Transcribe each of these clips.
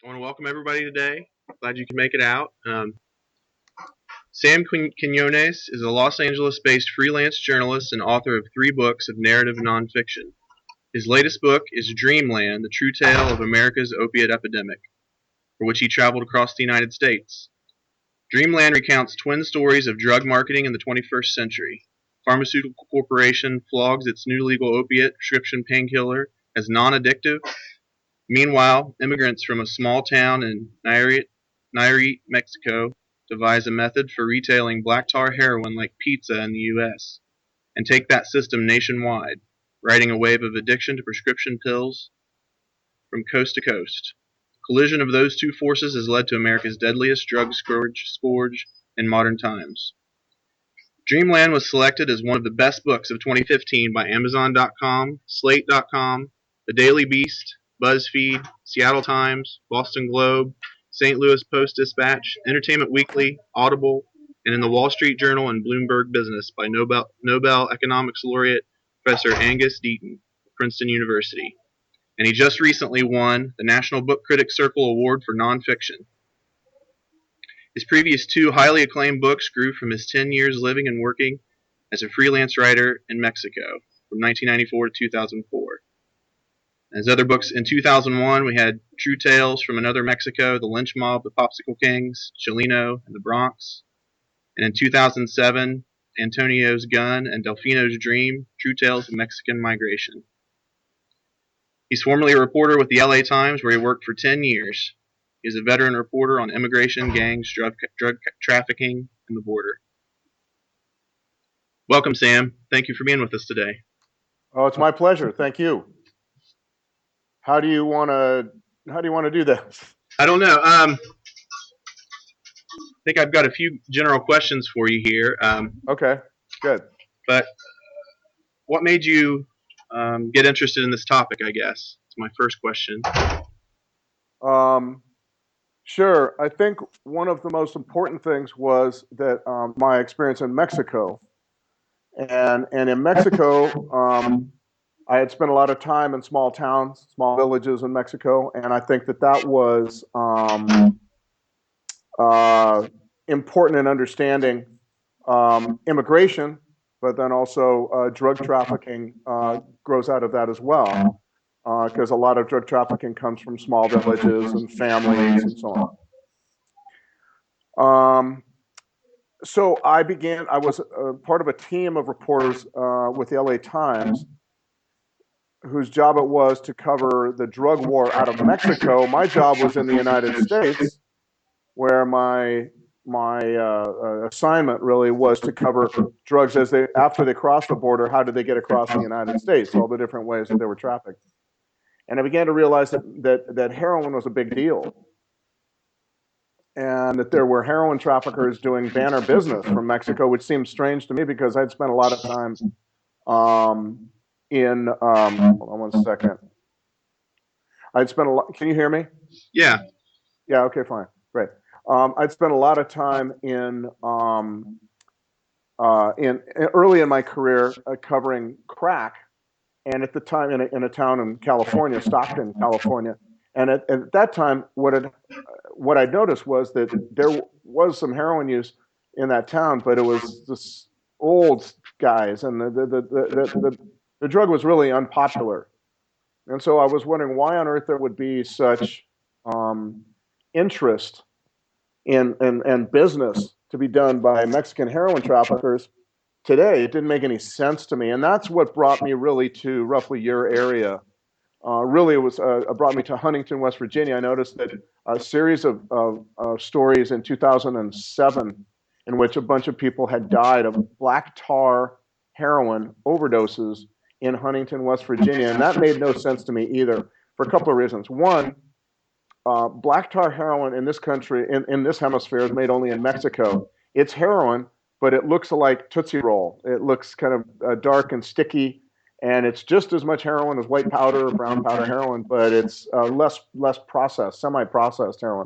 I want to welcome everybody today. Glad you can make it out. Sam Quinones is a Los Angeles-based freelance journalist and author of 3 books of narrative nonfiction. His latest book is Dreamland, the true tale of America's opiate epidemic, for which he traveled across the United States. Dreamland recounts twin stories of drug marketing in the 21st century. A pharmaceutical corporation flogs its new legal opiate prescription painkiller as non-addictive. Meanwhile, immigrants from a small town in Nayarit, Mexico, devise a method for retailing black tar heroin like pizza in the U.S. and take that system nationwide, riding a wave of addiction to prescription pills from coast to coast. The collision of those two forces has led to America's deadliest drug scourge in modern times. Dreamland was selected as one of the best books of 2015 by Amazon.com, Slate.com, The Daily Beast, BuzzFeed, Seattle Times, Boston Globe, St. Louis Post-Dispatch, Entertainment Weekly, Audible, and in the Wall Street Journal and Bloomberg Business by Nobel Economics laureate Professor Angus Deaton of Princeton University. And he just recently won the National Book Critics Circle Award for Nonfiction. His previous 2 highly acclaimed books grew from his 10 years living and working as a freelance writer in Mexico from 1994 to 2004. His other books, in 2001, we had True Tales from Another Mexico, The Lynch Mob, The Popsicle Kings, Chileno, and The Bronx. And in 2007, Antonio's Gun and Delfino's Dream, True Tales of Mexican Migration. He's formerly a reporter with the LA Times, where he worked for 10 years. He is a veteran reporter on immigration, gangs, drug trafficking, and the border. Welcome, Sam. Thank you for being with us today. Oh, it's my pleasure. Thank you. How do you want to do this? I don't know. I think I've got a few general questions for you here. Okay, good. But what made you get interested in this topic, I guess? It's my first question. Sure. I think one of the most important things was that my experience in Mexico. And in Mexico, I had spent a lot of time in small towns, small villages in Mexico, and I think that was important in understanding immigration, but then also drug trafficking grows out of that as well, because a lot of drug trafficking comes from small villages and families and so on. So I was part of a team of reporters with the LA Times, whose job it was to cover the drug war out of Mexico. My job was in the United States, where my assignment really was to cover drugs after they crossed the border. How did they get across the United States? All the different ways that they were trafficked. And I began to realize that heroin was a big deal, and that there were heroin traffickers doing banner business from Mexico, which seemed strange to me because I'd spent a lot of time hold on one second. Can you hear me? Yeah. Yeah, okay, fine. Great. I'd spent a lot of time early in my career covering crack, and at the time in a town in California, Stockton, California. And at that time, what I noticed was that there was some heroin use in that town, but it was this old guys, and the drug was really unpopular. And so I was wondering why on earth there would be such interest in business to be done by Mexican heroin traffickers today. It didn't make any sense to me, and that's what brought me really to roughly your area. Really, it brought me to Huntington, West Virginia. I noticed that a series of stories in 2007 in which a bunch of people had died of black tar heroin overdoses in Huntington, West Virginia, and that made no sense to me either for a couple of reasons. One, black tar heroin in this country, in this hemisphere, is made only in Mexico. It's heroin, but it looks like Tootsie Roll. It looks kind of dark and sticky, and it's just as much heroin as white powder or brown powder heroin, but it's less processed, semi-processed heroin.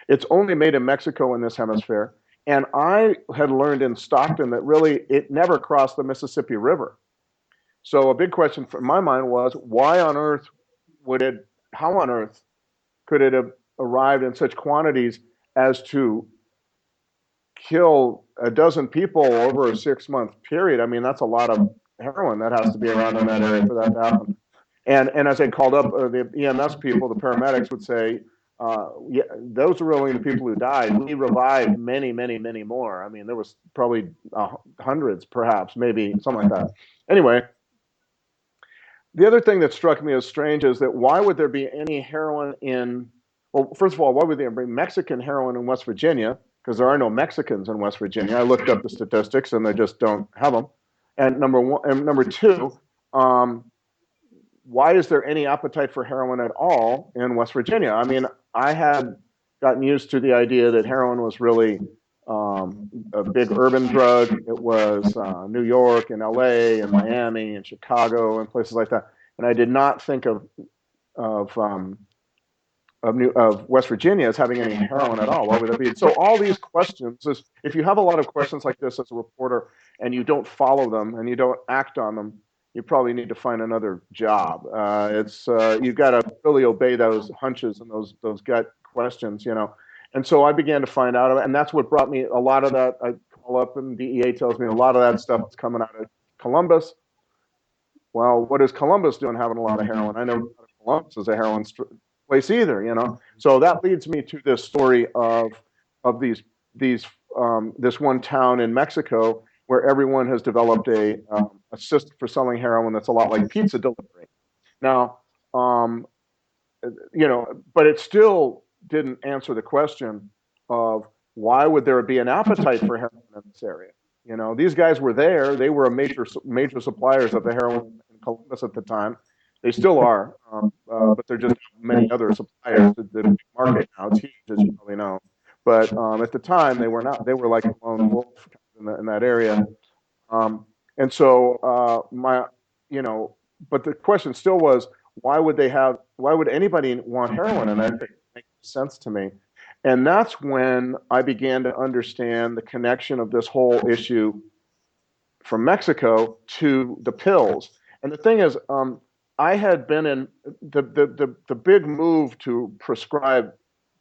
It's only made in Mexico in this hemisphere, and I had learned in Stockton that really it never crossed the Mississippi River. So a big question in my mind was, how on earth could it have arrived in such quantities as to kill a dozen people over a 6 month period. I mean, that's a lot of heroin that has to be around in that area for that to happen. And as I called up the EMS people, the paramedics would say, yeah, those are really the people who died. We revived many, many, many more. I mean, there was probably hundreds, perhaps, maybe something like that. Anyway, the other thing that struck me as strange is that why would there be any heroin in, well, first of all, why would they bring Mexican heroin in West Virginia? Because there are no Mexicans in West Virginia. I looked up the statistics and they just don't have them. And number one, and number two, why is there any appetite for heroin at all in West Virginia? I mean, I had gotten used to the idea that heroin was really a big urban drug. It was New York and LA and Miami and Chicago and places like that. And I did not think of West Virginia as having any heroin at all. Why would that be? So all these questions, if you have a lot of questions like this as a reporter and you don't follow them and you don't act on them, you probably need to find another job. You've got to really obey those hunches and those gut questions, you know. And so I began to find out, and that's what brought me a lot of that. I call up and DEA tells me a lot of that stuff is coming out of Columbus. Well, what is Columbus doing having a lot of heroin? I know Columbus is a heroin place either, you know. So that leads me to this story of this one town in Mexico where everyone has developed a system for selling heroin that's a lot like pizza delivery. Now, you know, but it still didn't answer the question of why would there be an appetite for heroin in this area? You know, these guys were there; they were a major suppliers of the heroin in Columbus at the time. They still are, but they're just many other suppliers. The market now it's huge, as you probably know. But at the time, they were not. They were like a lone wolf in that area. And so you know, but the question still was, why would anybody want heroin? And that didn't make sense to me. And that's when I began to understand the connection of this whole issue from Mexico to the pills. And the thing is, I had been in the big move to prescribe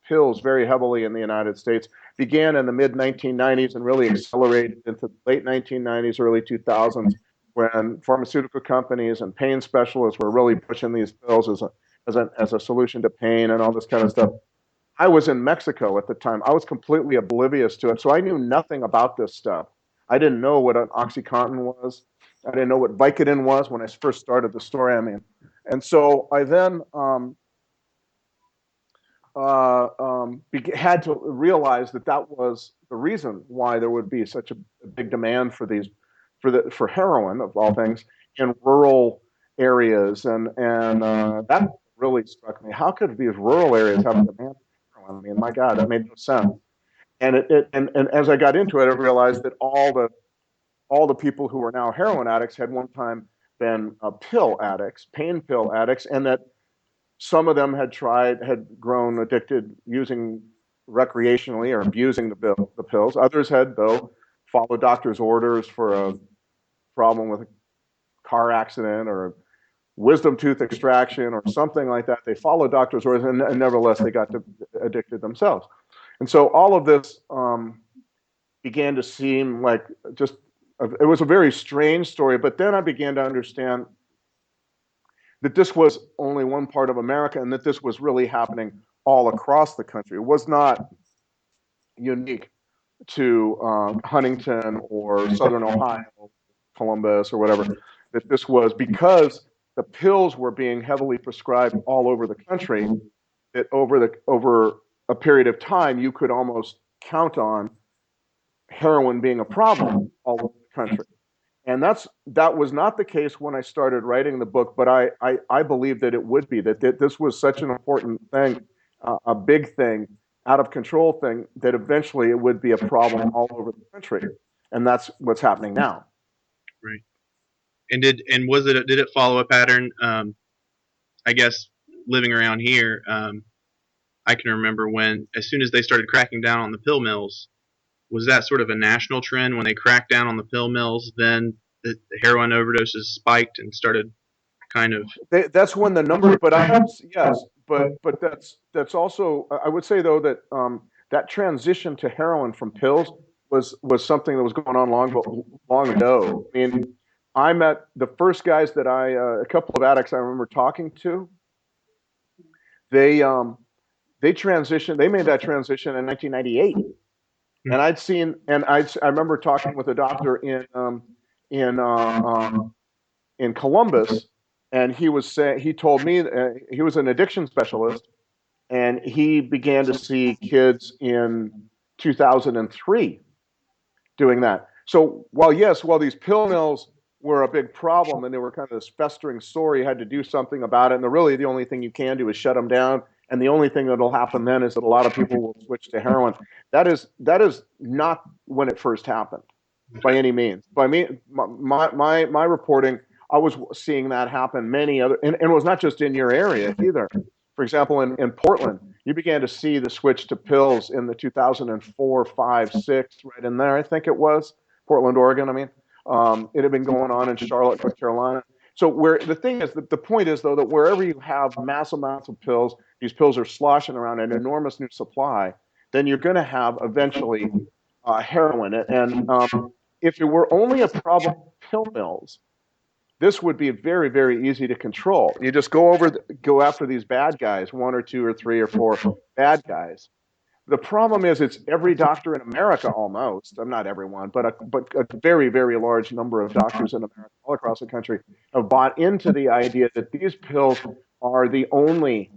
pills very heavily in the United States began in the mid 1990s and really accelerated into the late 1990s, early 2000s, when pharmaceutical companies and pain specialists were really pushing these pills as a solution to pain and all this kind of stuff. I was in Mexico at the time. I was completely oblivious to it, so I knew nothing about this stuff. I didn't know what an OxyContin was. I didn't know what Vicodin was when I first started the story. I mean, and so I then had to realize that was the reason why there would be such a big demand for heroin of all things in rural areas, and that really struck me. How could these rural areas have a demand for heroin? I mean, my God, that made no sense. And and as I got into it, I realized that all the people who are now heroin addicts had one time been pill addicts, pain pill addicts, and that some of them had grown addicted using recreationally or abusing the pills. Others had, though, followed doctor's orders for a problem with a car accident or a wisdom tooth extraction or something like that. They followed doctor's orders, and nevertheless, they got addicted themselves. And so all of this began to seem like it was a very strange story. But then I began to understand that this was only one part of America and that this was really happening all across the country. It was not unique to Huntington or Southern Ohio, Columbus or whatever, that this was because the pills were being heavily prescribed all over the country, that over a period of time, you could almost count on heroin being a problem all over the country. And that was not the case when I started writing the book, but I believe that it would be, that this was such an important thing, a big thing, out of control thing, that eventually it would be a problem all over the country. And that's what's happening now. Right. And did it follow a pattern? I guess living around here, I can remember when, as soon as they started cracking down on the pill mills, was that sort of a national trend when they cracked down on the pill mills? Then the heroin overdoses spiked and started kind of. That's when the numbers, yes, but that's also, I would say though that that transition to heroin from pills was something that was going on long ago. I mean, I met the first guys that a couple of addicts I remember talking to. They they transitioned. They made that transition in 1998, and I remember talking with a doctor in in Columbus, and he told me he was an addiction specialist, and he began to see kids in 2003 doing that. So while these pill mills were a big problem and they were kind of this festering sore, you had to do something about it. And really, the only thing you can do is shut them down. And the only thing that'll happen then is that a lot of people will switch to heroin. That is not when it first happened, by any means. By me, my reporting, I was seeing that happen and it was not just in your area either. For example, in Portland, you began to see the switch to pills in the 2004, 5, 6, right in there, I think it was. Portland, Oregon, I mean. It had been going on in Charlotte, North Carolina. So the thing is, the point is, though, that wherever you have mass amounts of pills, these pills are sloshing around an enormous new supply, then you're going to have eventually heroin. And if it were only a problem with pill mills, this would be very, very easy to control. You just go after these bad guys, one or two or three or four bad guys. The problem is it's every doctor in America almost. I'm not everyone, but a very, very large number of doctors in America all across the country have bought into the idea that these pills are the only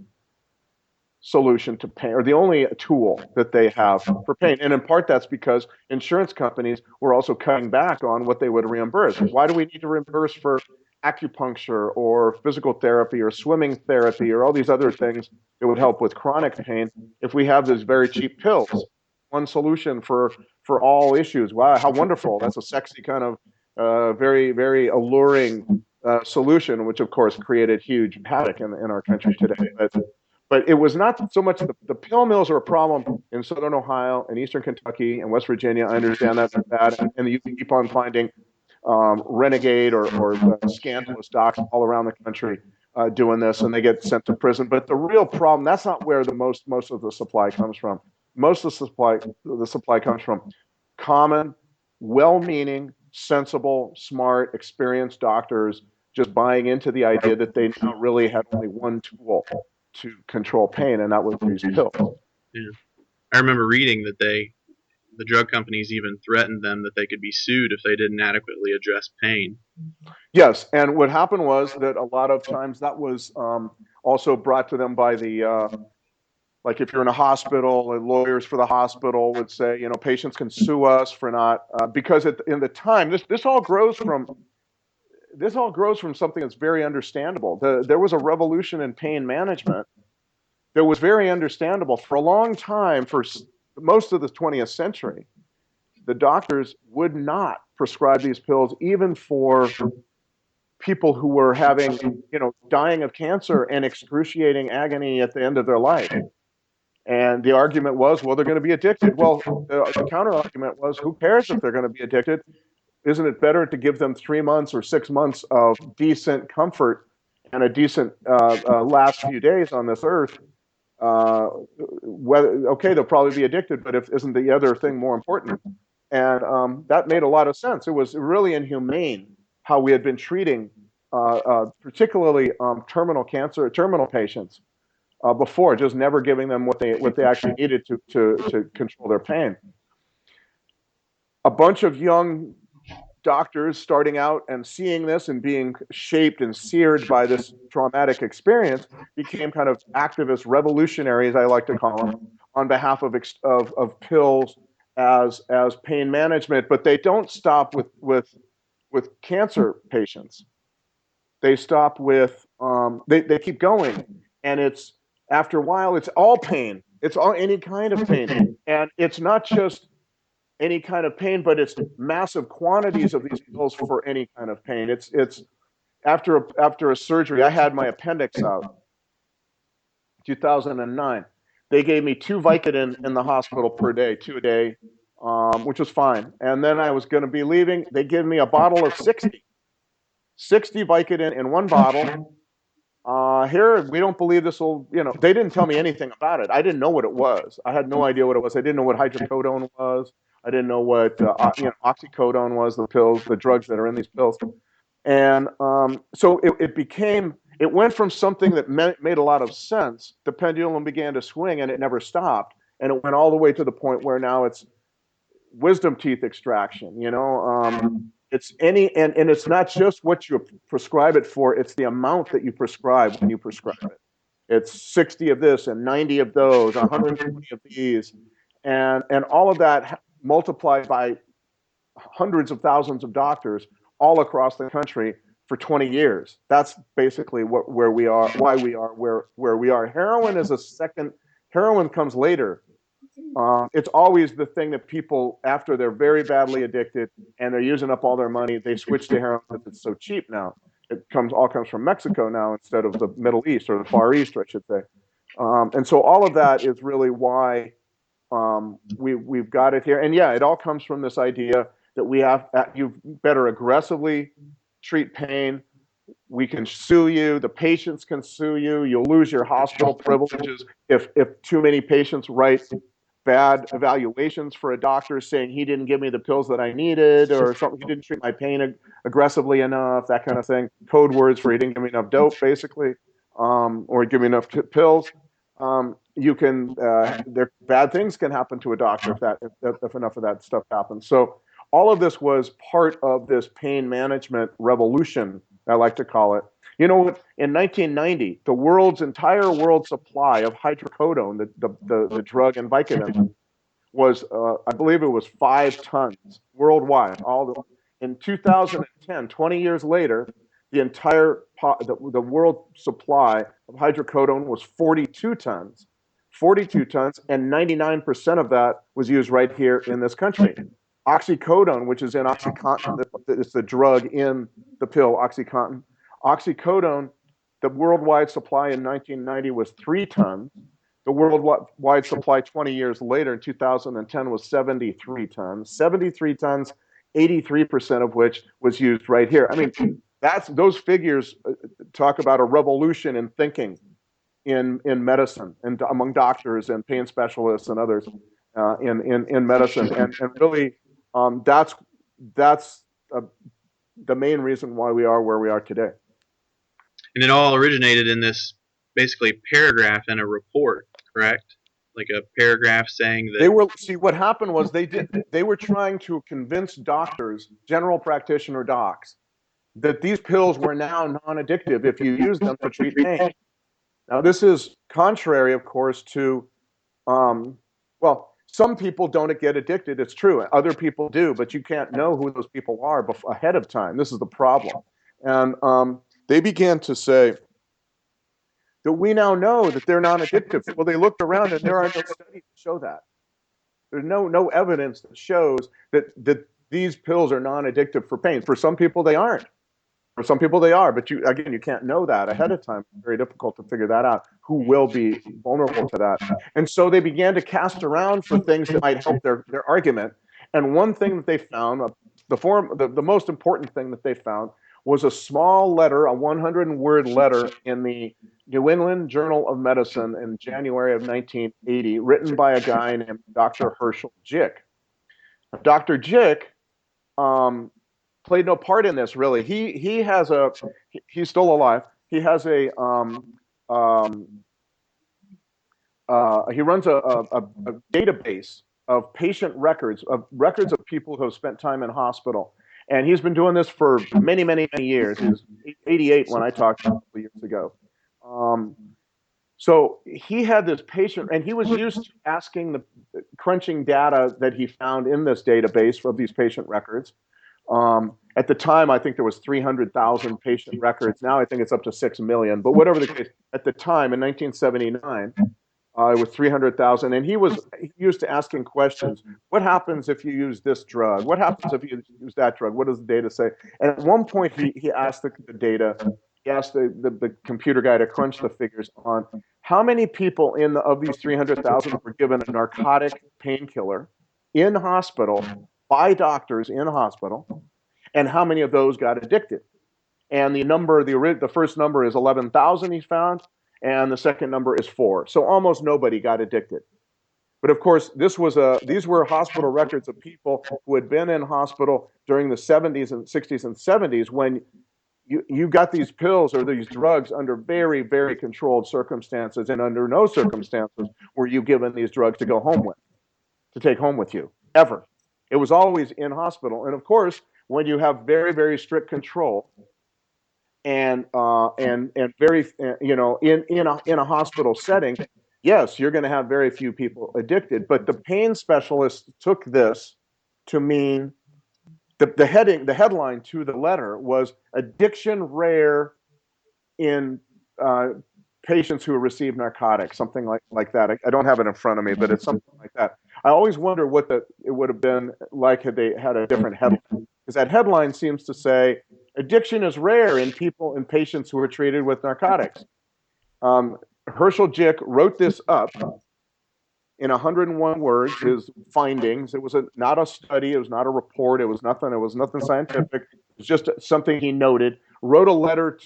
solution to pain, or the only tool that they have for pain. And in part, that's because insurance companies were also cutting back on what they would reimburse. Why do we need to reimburse for acupuncture or physical therapy or swimming therapy or all these other things that would help with chronic pain if we have these very cheap pills? One solution for all issues. Wow, how wonderful. That's a sexy kind of very, very alluring solution, which of course created huge havoc in our country today. But it was not so much the pill mills are a problem in southern Ohio and eastern Kentucky and West Virginia. I understand that's bad, and you keep on finding renegade or scandalous docs all around the country doing this, and they get sent to prison. But the real problem, that's not where the most of the supply comes from. Most of the supply comes from common, well-meaning, sensible, smart, experienced doctors just buying into the idea that they now really had only one tool to control pain, and that was these pills. Yeah. I remember reading that the drug companies even threatened them that they could be sued if they didn't adequately address pain. Yes, and what happened was that a lot of times that was also brought to them by like if you're in a hospital, and lawyers for the hospital would say, patients can sue us for not, because in the time, this all grows from something that's very understandable. There was a revolution in pain management that was very understandable. For a long time, for most of the 20th century, the doctors would not prescribe these pills, even for people who were dying of cancer and excruciating agony at the end of their life. And the argument was, well, they're going to be addicted. Well, the counter argument was, who cares if they're going to be addicted? Isn't it better to give them 3 months or 6 months of decent comfort and a decent last few days on this earth? Okay, they'll probably be addicted, but isn't the other thing more important? And that made a lot of sense. It was really inhumane how we had been treating particularly terminal patients before, just never giving them what they actually needed to control their pain. A bunch of young doctors starting out and seeing this and being shaped and seared by this traumatic experience became kind of activist revolutionaries, I like to call them, on behalf of pills as pain management. But they don't stop with cancer patients. They stop with they keep going, and it's after a while it's all pain. It's all any kind of pain, and it's not just any kind of pain, but it's massive quantities of these pills for any kind of pain. It's after a surgery. I had my appendix out, 2009. They gave me 2 Vicodin in the hospital per day, 2 a day, which was fine. And then I was going to be leaving. They gave me a bottle of 60 Vicodin in one bottle, Here, we don't believe this will, they didn't tell me anything about it. I didn't know what it was. I had no idea what it was. I didn't know what hydrocodone was. I didn't know what, oxycodone was, the pills, the drugs that are in these pills. And so it went from something that made a lot of sense. The pendulum began to swing and it never stopped. And it went all the way to the point where now it's wisdom teeth extraction. It's and it's not just what you prescribe it for, it's the amount that you prescribe when you prescribe it. It's 60 of this and 90 of those, 120 of these, and all of that multiplied by hundreds of thousands of doctors all across the country for 20 years. That's basically where we are, why we are where we are. Heroin is a second. Heroin comes later. It's always the thing that people, after they're very badly addicted and they're using up all their money, they switch to heroin because it's so cheap now. It all comes from Mexico now instead of the Middle East, or the Far East, I should say. And so all of that is really why we've got it here. And yeah, it all comes from this idea that you better aggressively treat pain. We can sue you. The patients can sue you. You'll lose your hospital privileges if too many patients write bad evaluations for a doctor saying he didn't give me the pills that I needed, or something. He didn't treat my pain aggressively enough, that kind of thing. Code words for he didn't give me enough dope, basically, or give me enough pills. Bad things can happen to a doctor if enough of that stuff happens. So all of this was part of this pain management revolution, I like to call it. In 1990, the entire world supply of hydrocodone, the drug and Vicodin, was, I believe it was 5 tons worldwide. In 2010, 20 years later, the world supply of hydrocodone was 42 tons. 42 tons, and 99% of that was used right here in this country. Oxycodone, which is in OxyContin, it's the drug in the pill, OxyContin. Oxycodone, the worldwide supply in 1990 was 3 tons. The worldwide supply 20 years later in 2010 was 73 tons. 73 tons, 83% of which was used right here. I mean, those figures talk about a revolution in thinking in medicine and among doctors and pain specialists and others in medicine. And really, that's the main reason why we are where we are today. And it all originated in this basically paragraph in a report, correct? Like a paragraph saying that what happened was they were trying to convince doctors, general practitioner docs, that these pills were now non-addictive if you use them to treat pain. Now, this is contrary, of course, to some people don't get addicted. It's true. Other people do, but you can't know who those people are ahead of time. This is the problem. And they began to say that we now know that they're non-addictive. Well, they looked around and there are no studies to show that. There's no evidence that shows that these pills are non-addictive for pain. For some people, they aren't. For some people, they are. But you can't know that ahead of time. It's very difficult to figure that out. Who will be vulnerable to that? And so they began to cast around for things that might help their argument. And one thing that they found, the most important thing that they found, was a small letter, a 100-word letter in the New England Journal of Medicine in January of 1980, written by a guy named Dr. Herschel Jick. Dr. Jick played no part in this, really. He's still alive. He has he runs a database of patient records of people who have spent time in hospital. And he's been doing this for many, many, many years. He was 88 when I talked to him a couple years ago. So he had this patient, and he was used to crunching data that he found in this database of these patient records. At the time, I think there was 300,000 patient records. Now I think it's up to 6 million. But whatever the case, at the time in 1979, it was 300,000, and he was used to asking questions. What happens if you use this drug? What happens if you use that drug? What does the data say? And at one point, he asked the data. He asked the computer guy to crunch the figures on how many people of these 300,000 were given a narcotic painkiller in hospital by doctors in hospital, and how many of those got addicted. And the first number is 11,000 he found, and the second number is 4. So almost nobody got addicted. But of course, these were hospital records of people who had been in hospital during the 70s and 60s and 70s when you got these pills or these drugs under very, very controlled circumstances, and under no circumstances were you given these drugs to go home with, to take home with you, ever. It was always in hospital. And of course, when you have very, very strict control and very, in a hospital setting, yes, you're going to have very few people addicted. But the pain specialists took this to mean the headline to the letter was "Addiction Rare in Patients Who Receive Narcotics," something like that. I don't have it in front of me, but it's something like that. I always wonder what it would have been like had they had a different headline, because that headline seems to say addiction is rare in patients who are treated with narcotics. Herschel Jick wrote this up in 101 words, his findings. It was not a study, it was not a report, it was nothing scientific. It was just something he noted. Wrote a letter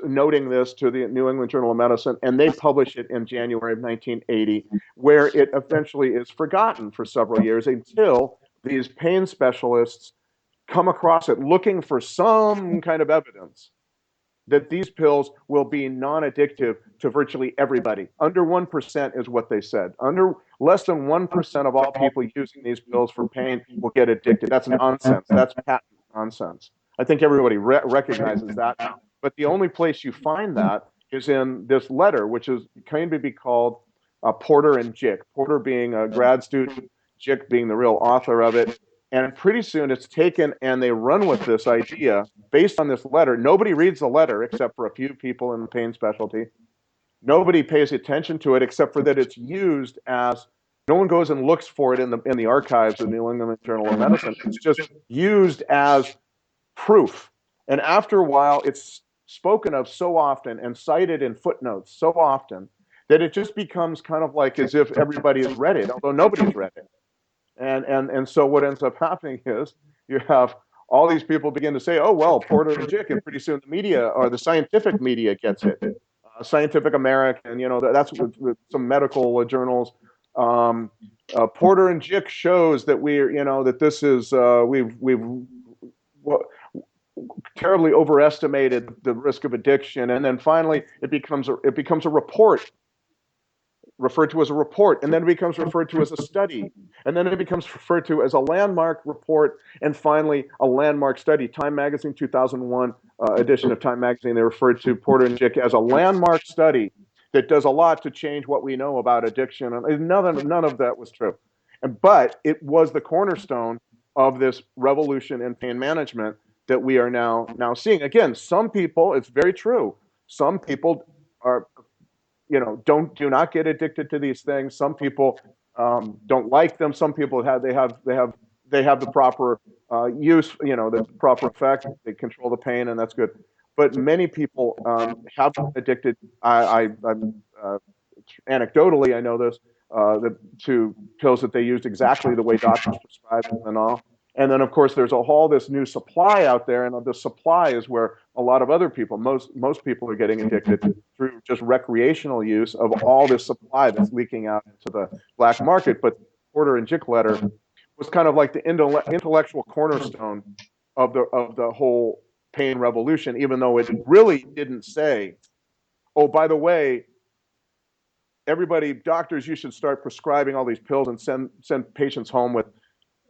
noting this to the New England Journal of Medicine, and they published it in January of 1980, where it eventually is forgotten for several years until these pain specialists come across it looking for some kind of evidence that these pills will be non-addictive to virtually everybody. Under 1% is what they said. Under less than 1% of all people using these pills for pain will get addicted. That's nonsense. That's patent nonsense. I think everybody recognizes that now. But the only place you find that is in this letter, which can be called Porter and Jick. Porter being a grad student, Jick being the real author of it. And pretty soon it's taken and they run with this idea based on this letter. Nobody reads the letter except for a few people in the pain specialty. Nobody pays attention to it except for that it's used as, no one goes and looks for it in the archives of the New England Journal of Medicine. It's just used as proof. And after a while, it's spoken of so often and cited in footnotes so often that it just becomes kind of like as if everybody has read it, although nobody's read it. And so what ends up happening is you have all these people begin to say, oh, well, Porter and Jick, and pretty soon the media or the scientific media gets it. Scientific American, that's with some medical journals. Porter and Jick shows that that this is, we've terribly overestimated the risk of addiction. And then finally it becomes a report, referred to as a report, and then it becomes referred to as a study, and then it becomes referred to as a landmark report, and finally a landmark study. Time Magazine 2001 edition of Time Magazine, they referred to Porter and Jick as a landmark study that does a lot to change what we know about addiction, and none of that was true. But it was the cornerstone of this revolution in pain management that we are now seeing. Again, some people, it's very true, some people are do not get addicted to these things. Some people don't like them. Some people have the proper use, the proper effect. They control the pain, and that's good. But many people have been addicted. Anecdotally, I know this to pills that they used exactly the way doctors prescribed them and all. And then, of course, there's all this new supply out there, and the supply is where a lot of other people, most people are getting addicted through just recreational use of all this supply that's leaking out into the black market. But Porter and Jick letter was kind of like the intellectual cornerstone of the whole pain revolution, even though it really didn't say, oh, by the way, everybody, doctors, you should start prescribing all these pills and send patients home with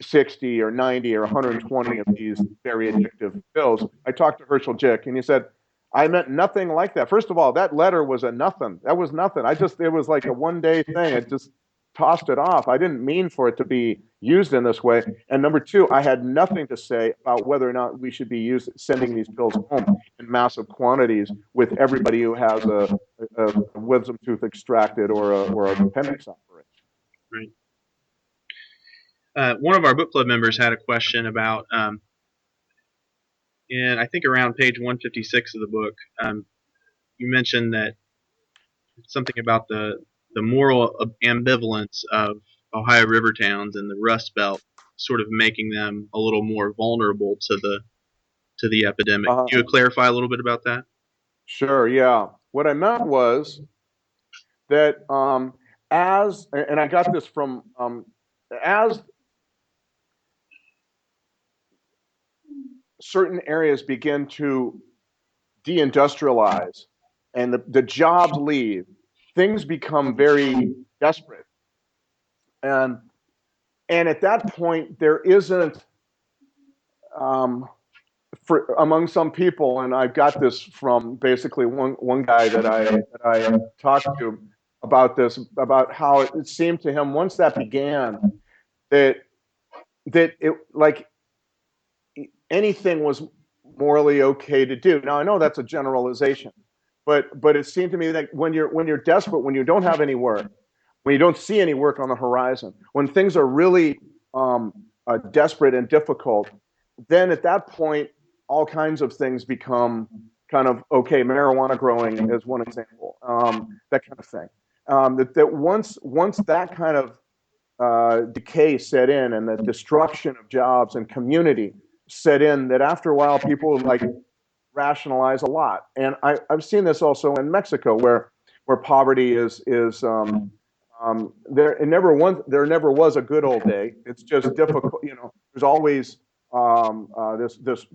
60 or 90 or 120 of these very addictive pills. I talked to Herschel Jick, and he said, I meant nothing like that. First of all, that letter was a nothing. That was nothing. It was like a one-day thing. I just tossed it off. I didn't mean for it to be used in this way. And number two, I had nothing to say about whether or not we should be sending these pills home in massive quantities with everybody who has a wisdom tooth extracted or an appendix operation. Right. One of our book club members had a question about, and I think around page 156 of the book, you mentioned that something about the moral ambivalence of Ohio river towns and the Rust Belt, sort of making them a little more vulnerable to to the epidemic. Uh-huh. Can you clarify a little bit about that? Sure, yeah. What I meant was that and I got this from as certain areas begin to deindustrialize and the jobs leave, things become very desperate. And at that point, there isn't um, for among some people, and I've got this from basically one guy that I talked to about this, about how it seemed to him once that began that it like anything was morally okay to do. Now I know that's a generalization, but it seemed to me that when you're desperate, when you don't have any work, when you don't see any work on the horizon, when things are really desperate and difficult, then at that point, all kinds of things become kind of okay. Marijuana growing is one example, that kind of thing. That once that kind of decay set in and the destruction of jobs and community set in, that after a while people like rationalize a lot. And I've seen this also in Mexico, where poverty is there never was a good old day. It's just difficult. You know, there's always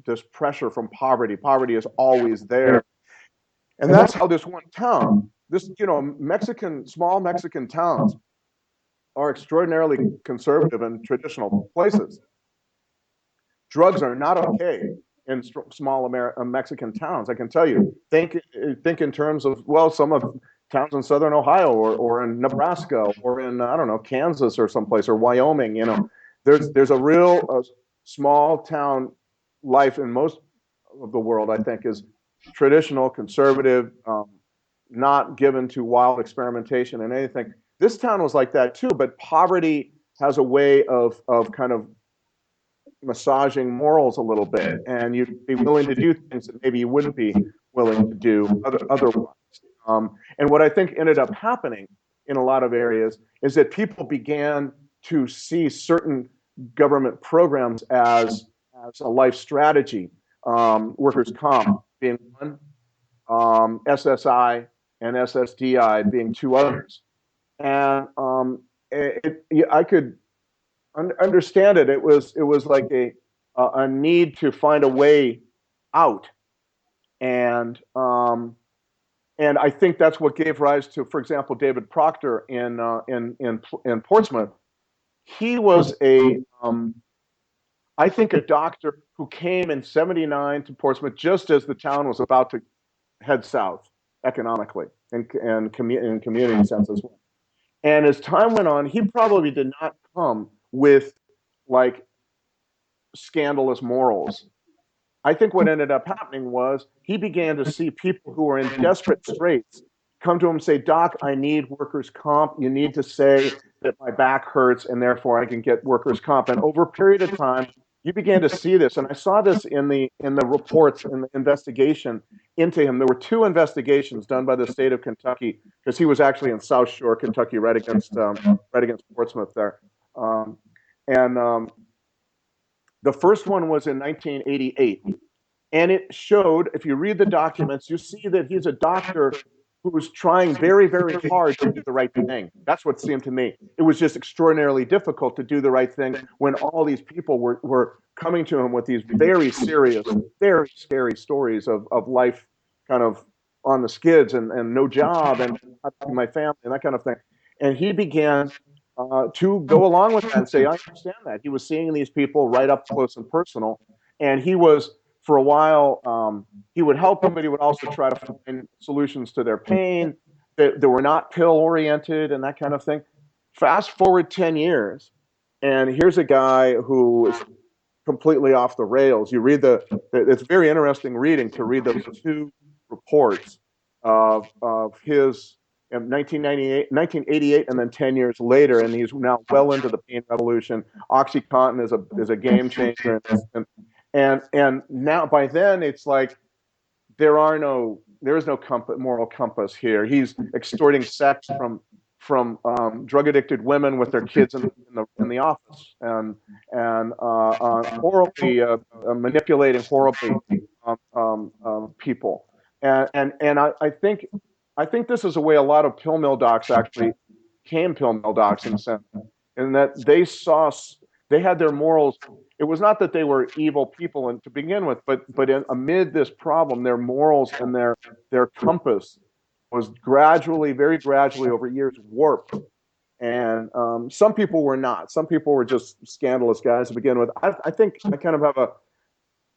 this pressure from poverty. Poverty is always there, and that's how this one town, this small Mexican towns are extraordinarily conservative and traditional places. Drugs are not okay in small Mexican towns. I can tell you. Think in terms of, well, some of towns in southern Ohio or in Nebraska or in, I don't know, Kansas or someplace, or Wyoming. You know, there's a real small town life in most of the world. I think is traditional, conservative, not given to wild experimentation and anything. This town was like that too, but poverty has a way of kind of massaging morals a little bit, and you'd be willing to do things that maybe you wouldn't be willing to do otherwise. And what I think ended up happening in a lot of areas is that people began to see certain government programs as a life strategy. Workers' comp being one, SSI and SSDI being two others. And I could understand it. It was like a need to find a way out, and I think that's what gave rise to, for example, David Proctor in Portsmouth. He was I think a doctor who came in '79 to Portsmouth just as the town was about to head south economically and in community sense as well. And as time went on, he probably did not come with like scandalous morals. I think what ended up happening was he began to see people who were in desperate straits come to him and say, Doc, I need workers' comp. You need to say that my back hurts and therefore I can get workers' comp. And over a period of time, you began to see this. And I saw this in the reports, in the investigation into him. There were two investigations done by the state of Kentucky, because he was actually in South Shore, Kentucky, right against Portsmouth there. And the first one was in 1988. And it showed, if you read the documents, you see that he's a doctor who was trying very, very hard to do the right thing. That's what seemed to me. It was just extraordinarily difficult to do the right thing when all these people were coming to him with these very serious, very scary stories of life kind of on the skids and no job and my family and that kind of thing. And he began to go along with that and say, I understand that. He was seeing these people right up close and personal. And he was, for a while, he would help them, but he would also try to find solutions to their pain that were not pill oriented and that kind of thing. Fast forward 10 years, and here's a guy who is completely off the rails. You read it's very interesting reading to read those two reports of his in 1988, and then 10 years later, and he's now well into the pain revolution. OxyContin is a game changer, and now by then it's like there is no moral compass here. He's extorting sex from drug addicted women with their kids in the office, and horribly manipulating horribly people. And I think this is a way a lot of pill mill docs actually became pill mill docs in a sense, in that they had their morals. It was not that they were evil people and to begin with, but amid this problem, their morals and their compass was gradually, very gradually over years warped. And some people were not. Some people were just scandalous guys to begin with. I think I kind of have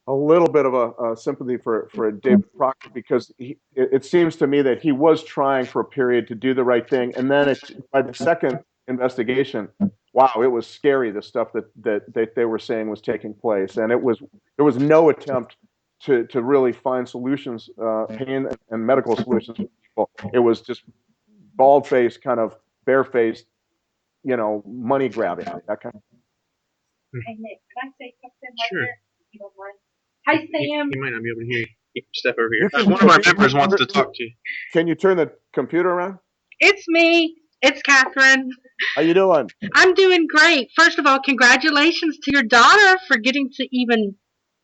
a little bit of a sympathy for David Proctor, because it seems to me that he was trying for a period to do the right thing, and then by the second investigation, wow, it was scary, the stuff that they were saying was taking place, and there was no attempt to really find solutions, pain and medical solutions for people. It was just bald faced, kind of barefaced, money grabbing, that kind of. Hey Nick, can I say something Sure. right there? If you don't mind. Hi Sam. He might not be able to hear you. You can step over here. You can- One of our members wants to talk to you. Can you turn the computer around? It's me. It's Catherine. How you doing? I'm doing great. First of all, congratulations to your daughter for getting to even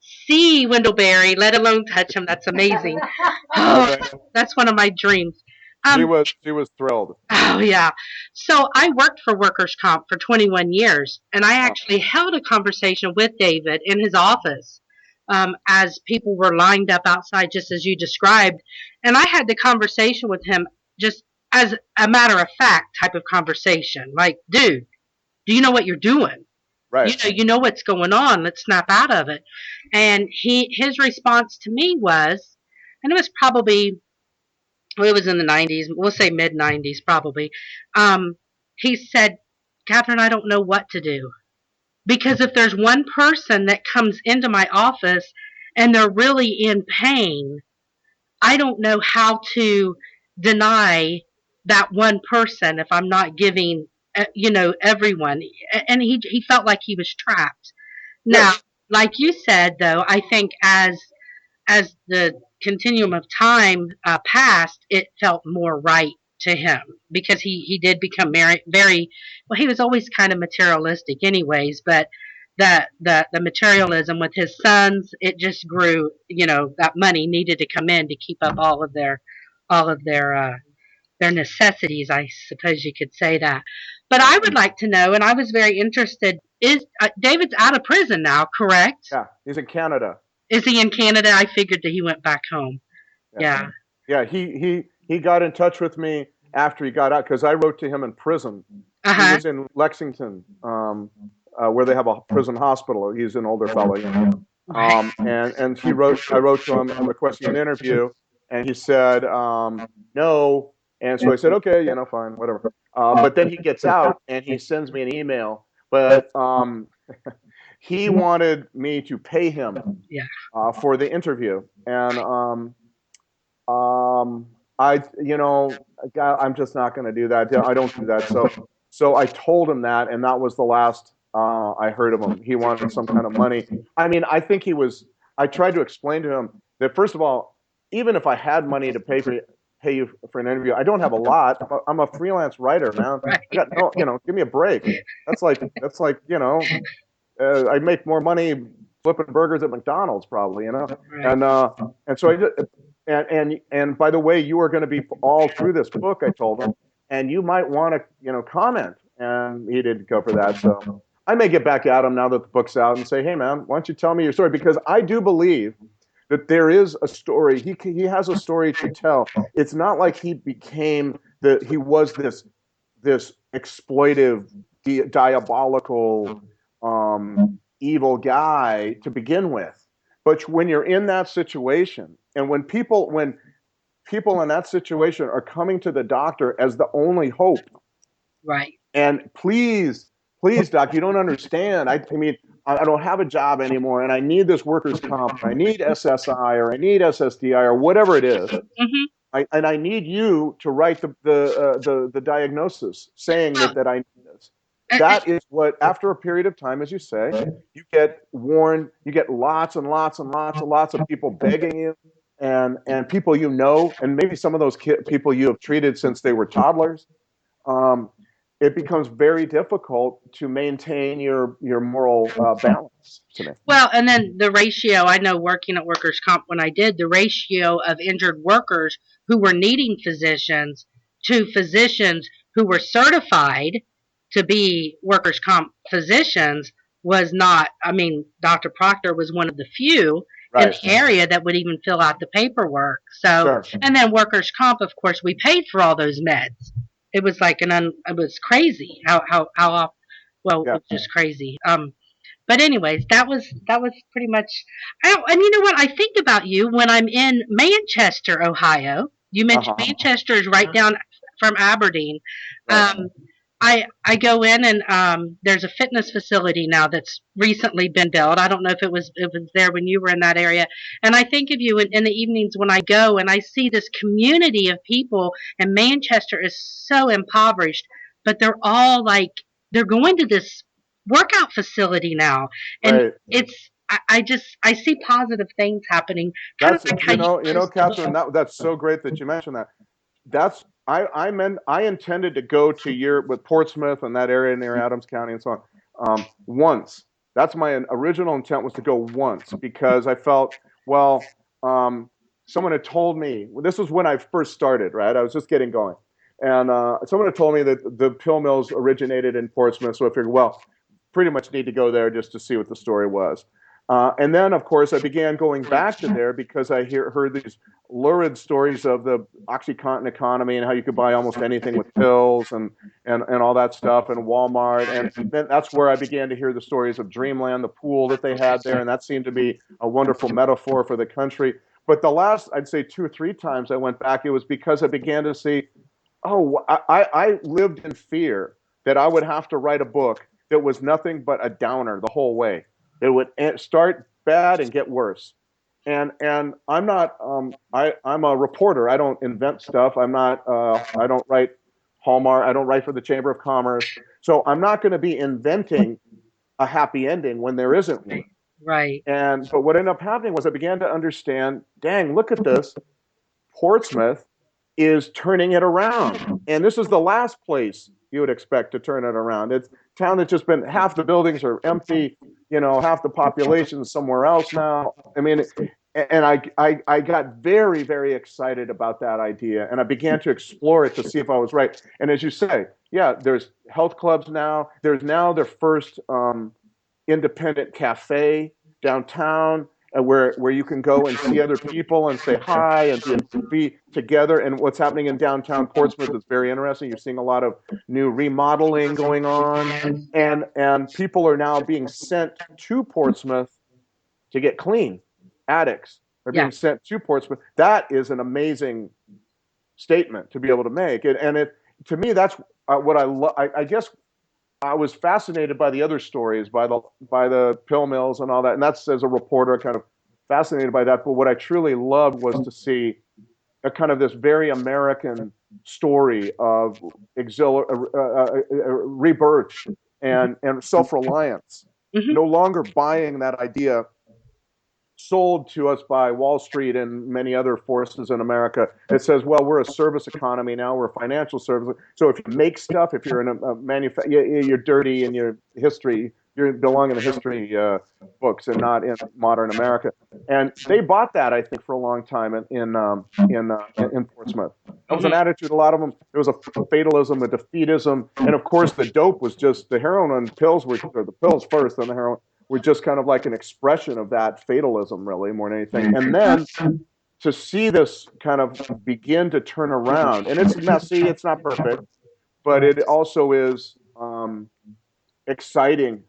see Wendell Berry, let alone touch him. That's amazing. Oh, that's one of my dreams. She was thrilled. Oh, yeah. So I worked for workers' comp for 21 years, and I actually held a conversation with David in his office as people were lined up outside, just as you described. And I had the conversation with him just as a matter of fact type of conversation. Like, dude, do you know what you're doing? Right. You know what's going on. Let's snap out of it. And his response to me was, and it was probably, well, it was in the 90s, we'll say mid 90s probably. He said, Catherine, I don't know what to do. Because if there's one person that comes into my office and they're really in pain, I don't know how to deny that one person if I'm not giving, everyone. And he felt like he was trapped. Now, like you said, though, I think as the continuum of time passed, it felt more right to him because he did become very well. He was always kind of materialistic, anyways, but the materialism with his sons, it just grew. That money needed to come in to keep up all of their necessities. I suppose you could say that. But I would like to know, and I was very interested. Is David's out of prison now? Correct? Yeah, he's in Canada. Is he in Canada? I figured that he went back home. Yeah. Yeah, he got in touch with me after he got out because I wrote to him in prison. He was in Lexington, where they have a prison hospital. He's an older fellow, and I wrote to him requesting an interview, and he said no, and so I said okay, fine, whatever. But then he gets out and he sends me an email, but he wanted me to pay him for the interview, and I'm just not going to do that. I don't do that. So I told him that, and that was the last I heard of him. He wanted some kind of money. I mean, I think I tried to explain to him that, first of all, even if I had money to pay you for an interview, I don't have a lot. I'm a freelance writer, man. I got no, give me a break. That's like, I make more money flipping burgers at McDonald's probably, and so I did. And by the way, you are going to be all through this book, I told him, and you might want to, comment. And he didn't go for that. So I may get back at him now that the book's out and say, hey, man, why don't you tell me your story? Because I do believe that there is a story. He has a story to tell. It's not like he was this exploitive, diabolical, evil guy to begin with. But when you're in that situation, and when people in that situation are coming to the doctor as the only hope, right? And please, doc, you don't understand. I mean, I don't have a job anymore, and I need this workers' comp, or I need SSI, or I need SSDI, or whatever it is. Mm-hmm. And I need you to write the diagnosis saying that I need this. That is what, after a period of time, as you say, you get warned. You get lots and lots and lots of people begging you, and people and maybe some of those people you have treated since they were toddlers. it becomes very difficult to maintain your moral balance to me. Well, and then the ratio, I know working at workers' comp when I did, the ratio of injured workers who were needing physicians to physicians who were certified to be workers' comp physicians was not, I mean, Dr. Proctor was one of the few in Right. the area that would even fill out the paperwork. So, Sure. and then workers' comp, of course, we paid for all those meds. It was like it was crazy well, it Yeah. was just crazy. But anyways, that was pretty much. And you know what? I think about you when I'm in Manchester, Ohio. You mentioned Manchester is right down from Aberdeen. Right. I go in and there's a fitness facility now that's recently been built. I don't know if it was there when you were in that area. And I think of you in the evenings when I go and I see this community of people. And Manchester is so impoverished, but they're all like they're going to this workout facility now, and Right. it's I see positive things happening, kind of That's like how Catherine. That's so great that you mentioned that. That's I intended to go to with Portsmouth and that area near Adams County and so on once. That's my original intent, was to go once, because I felt, well, someone had told me, this was when I first started, right? I was just getting going, and someone had told me that the pill mills originated in Portsmouth, so I figured, well, pretty much need to go there just to see what the story was. And then, of course, I began going back to there because I heard these lurid stories of the OxyContin economy and how you could buy almost anything with pills and all that stuff, and Walmart. And then that's where I began to hear the stories of Dreamland, the pool that they had there, and that seemed to be a wonderful metaphor for the country. But the last, I'd say 2 or 3 times I went back, it was because I began to see, I lived in fear that I would have to write a book that was nothing but a downer the whole way. It would start bad and get worse. And I'm not I'm a reporter. I don't invent stuff. I don't write Hallmark. I don't write for the Chamber of Commerce. So I'm not going to be inventing a happy ending when there isn't one. right. But what ended up happening was I began to understand, dang, look at this. Portsmouth is turning it around. And this is the last place you would expect to turn it around. It's a town that's just been, half the buildings are empty, half the population is somewhere else now. I mean, and I got very, very excited about that idea, and I began to explore it to see if I was right. And as you say, yeah, there's health clubs now. There's now their first independent cafe downtown, where you can go and see other people and say hi and be together. And what's happening in downtown Portsmouth is very interesting. You're seeing a lot of new remodeling going on, and people are now being sent to Portsmouth to get clean. Addicts are being sent to Portsmouth. That is an amazing statement to be able to make. And to me, that's what I guess I was fascinated by the other stories, by the pill mills and all that, and that's, as a reporter, kind of fascinated by that. But what I truly loved was to see a kind of this very American story of rebirth and self-reliance. Mm-hmm. No longer buying that idea sold to us by Wall Street and many other forces in America. It says, well, we're a service economy now, we're a financial service. So if you make stuff, if you're in a manufacturer, you're dirty in your history, you belong in the history books and not in modern America. And they bought that, I think, for a long time in Portsmouth. That was an attitude. A lot of them, there was a fatalism, a defeatism, and of course the dope was just the heroin and pills or the pills first, then the heroin were just kind of like an expression of that fatalism, really, more than anything. And then to see this kind of begin to turn around, and it's messy, it's not perfect, but it also is exciting.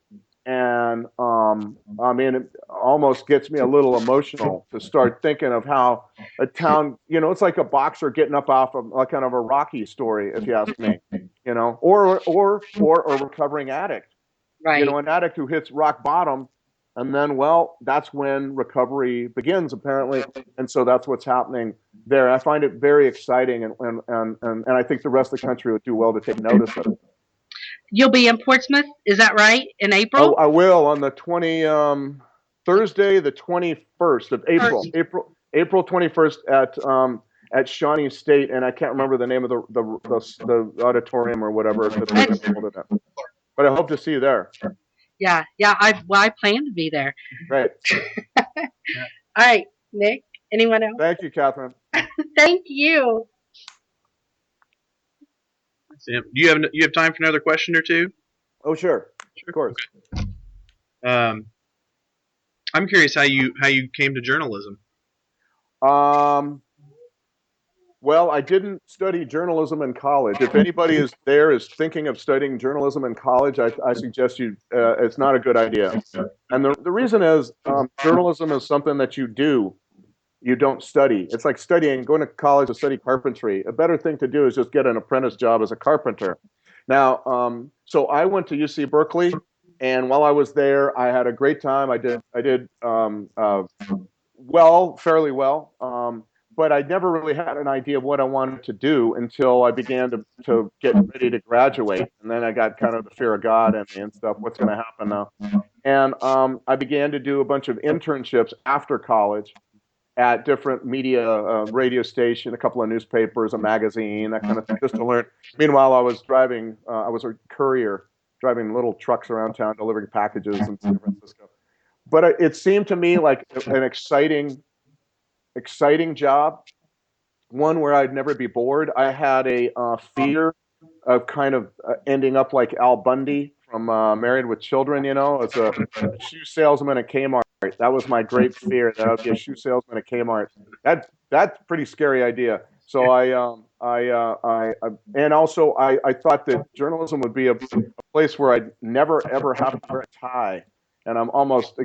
And I mean, it almost gets me a little emotional to start thinking of how a town, it's like a boxer getting up off of a kind of a Rocky story, if you ask me, or a recovering addict. Right. An addict who hits rock bottom, and then, well, that's when recovery begins, apparently. And so that's what's happening there. I find it very exciting, and I think the rest of the country would do well to take notice of it. You'll be in Portsmouth, is that right? In April? I will, on the Thursday, the 21st of April. April 21st at Shawnee State, and I can't remember the name of the auditorium or whatever that they're going to hold it at. But I hope to see you there. Yeah. I plan to be there. Great. All right, Nick. Anyone else? Thank you, Catherine. Thank you. Sam, do you have time for another question or two? Oh, sure. Of course. Okay. I'm curious how you came to journalism. Well, I didn't study journalism in college. If anybody is thinking of studying journalism in college, I suggest you. It's not a good idea. And the reason is journalism is something that you do. You don't study. It's like going to college to study carpentry. A better thing to do is just get an apprentice job as a carpenter. Now, so I went to UC Berkeley, and while I was there, I had a great time. I did fairly well. But I never really had an idea of what I wanted to do until I began to get ready to graduate. And then I got kind of the fear of God in me and stuff. What's going to happen now? And I began to do a bunch of internships after college at different media, radio station, a couple of newspapers, a magazine, that kind of thing, just to learn. Meanwhile, I was driving, I was a courier, driving little trucks around town, delivering packages in San Francisco. But it seemed to me like an exciting job, one where I'd never be bored. I had a fear of kind of ending up like Al Bundy from Married with Children, as a shoe salesman at Kmart. That was my great fear, that I'd be a shoe salesman at Kmart. That's a pretty scary idea. So and also I thought that journalism would be a place where I'd never ever have to wear a tie, and I'm almost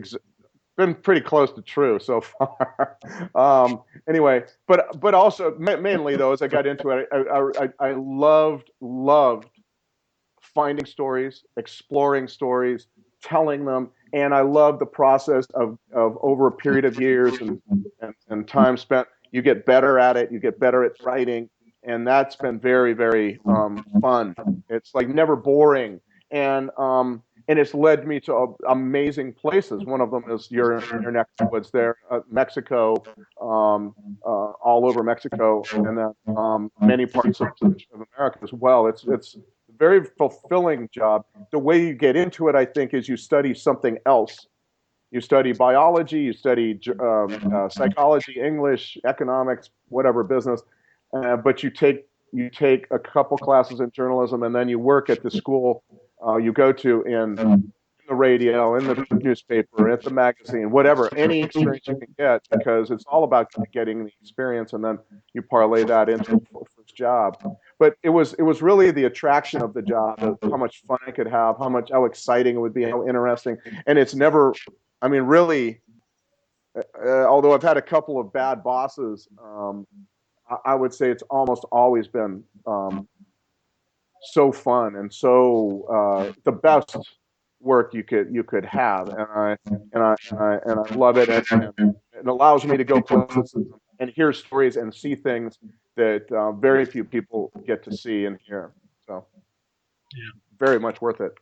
been pretty close to true so far. Anyway, but also mainly though, as I got into it, I loved finding stories, exploring stories, telling them, and I loved the process of over a period of years and time spent. You get better at it. You get better at writing, and that's been very, very fun. It's like never boring, and it's led me to amazing places. One of them is your neck of the woods there, Mexico, all over Mexico, and then many parts of America as well. It's a very fulfilling job. The way you get into it, I think, is you study something else. You study biology, you study psychology, English, economics, whatever, business, but you take a couple classes in journalism, and then you work at the school you go to in the radio, in the newspaper, at the magazine, whatever, any experience you can get, because it's all about getting the experience, and then you parlay that into the first job. But it was really the attraction of the job, how much fun I could have, how exciting it would be, how interesting, and it's never, I mean, really, although I've had a couple of bad bosses, I would say it's almost always been so fun and so the best work you could have, and I love it, and it allows me to go places and hear stories and see things that very few people get to see and hear. So, yeah, very much worth it.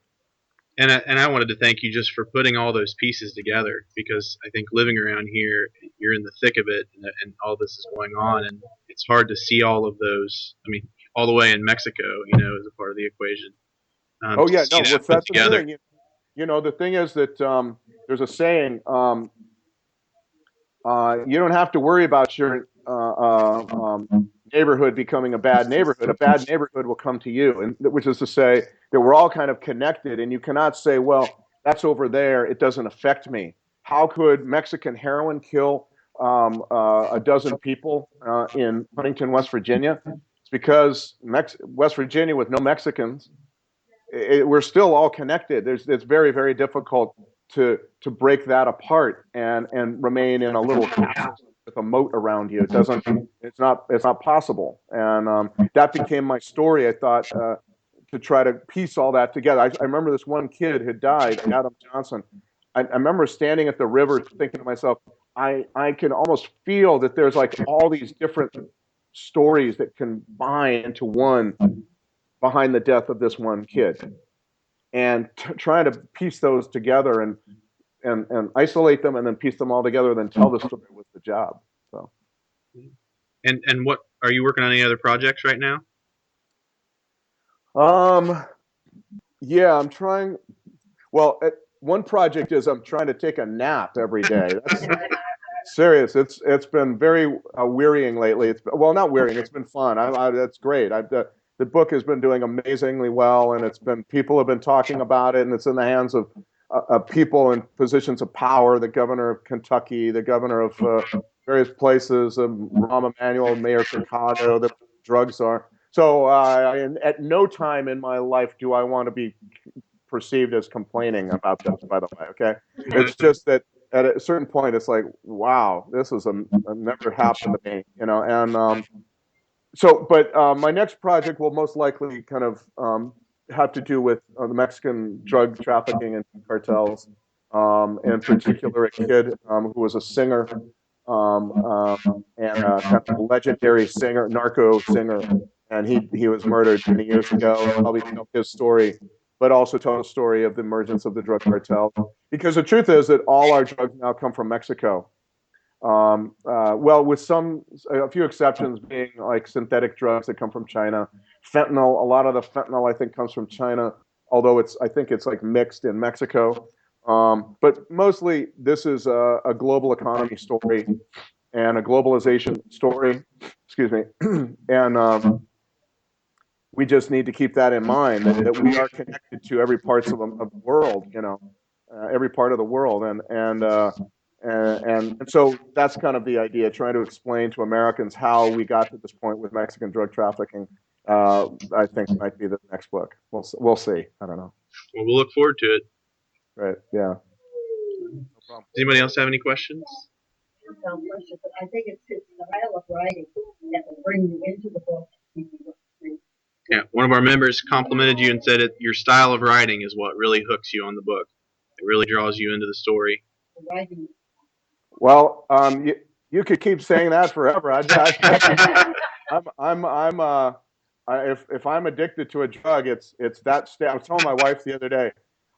And I wanted to thank you just for putting all those pieces together, because I think living around here, you're in the thick of it, and all this is going on, and it's hard to see all of those. I mean, all the way in Mexico, as a part of the equation. Oh yeah, no, that's the together. thing. The thing is that there's a saying: you don't have to worry about your neighborhood becoming a bad neighborhood. A bad neighborhood will come to you, and which is to say that we're all kind of connected, and you cannot say, well, that's over there, it doesn't affect me. How could Mexican heroin kill a dozen people in Huntington, West Virginia? It's because West Virginia, with no Mexicans, we're still all connected. It's very, very difficult to break that apart and remain in a little castle with a moat around you. It's not possible. And that became my story. I thought to try to piece all that together. I remember this one kid who died, Adam Johnson. I remember standing at the river thinking to myself, I can almost feel that there's like all these different stories that combine into one behind the death of this one kid, and trying to piece those together and isolate them, and then piece them all together, and then tell the story was the job. So, and what Are you working on any other projects right now? Yeah, I'm trying. Well, one project is I'm trying to take a nap every day. That's serious. It's been very wearying lately. Well, not wearying. It's been fun. That's great. The book has been doing amazingly well, and people have been talking about it, and it's in the hands of people in positions of power. The governor of Kentucky, the governor of various places, Rahm Emanuel, mayor of Chicago. The drugs are so. At no time in my life do I want to be perceived as complaining about this, by the way. Okay. It's just that at a certain point, it's like, wow, this has never happened to me, and but my next project will most likely kind of have to do with the Mexican drug trafficking and cartels, in particular, a kid who was a singer, and kind of a legendary singer, narco singer, and he was murdered many years ago. And I'll tell his story, but also tell the story of the emergence of the drug cartels. Because the truth is that all our drugs now come from Mexico. Well, with a few exceptions being like synthetic drugs that come from China. Fentanyl, a lot of the fentanyl I think comes from China, although I think it's like mixed in Mexico. But mostly this is a global economy story and a globalization story. Excuse me. And we just need to keep that in mind, that we are connected to every parts of the world, every part of the world. And so that's kind of the idea, trying to explain to Americans how we got to this point with Mexican drug trafficking. I think might be the next book. We'll see. I don't know. Well, we'll look forward to it. Right. Yeah. Does anybody else have any questions? I think it's his style of writing that will bring you into the book. Yeah, one of our members complimented you and said that your style of writing is what really hooks you on the book. It really draws you into the story. Well, you could keep saying that forever. If I'm addicted to a drug, it's that. I was telling my wife the other day,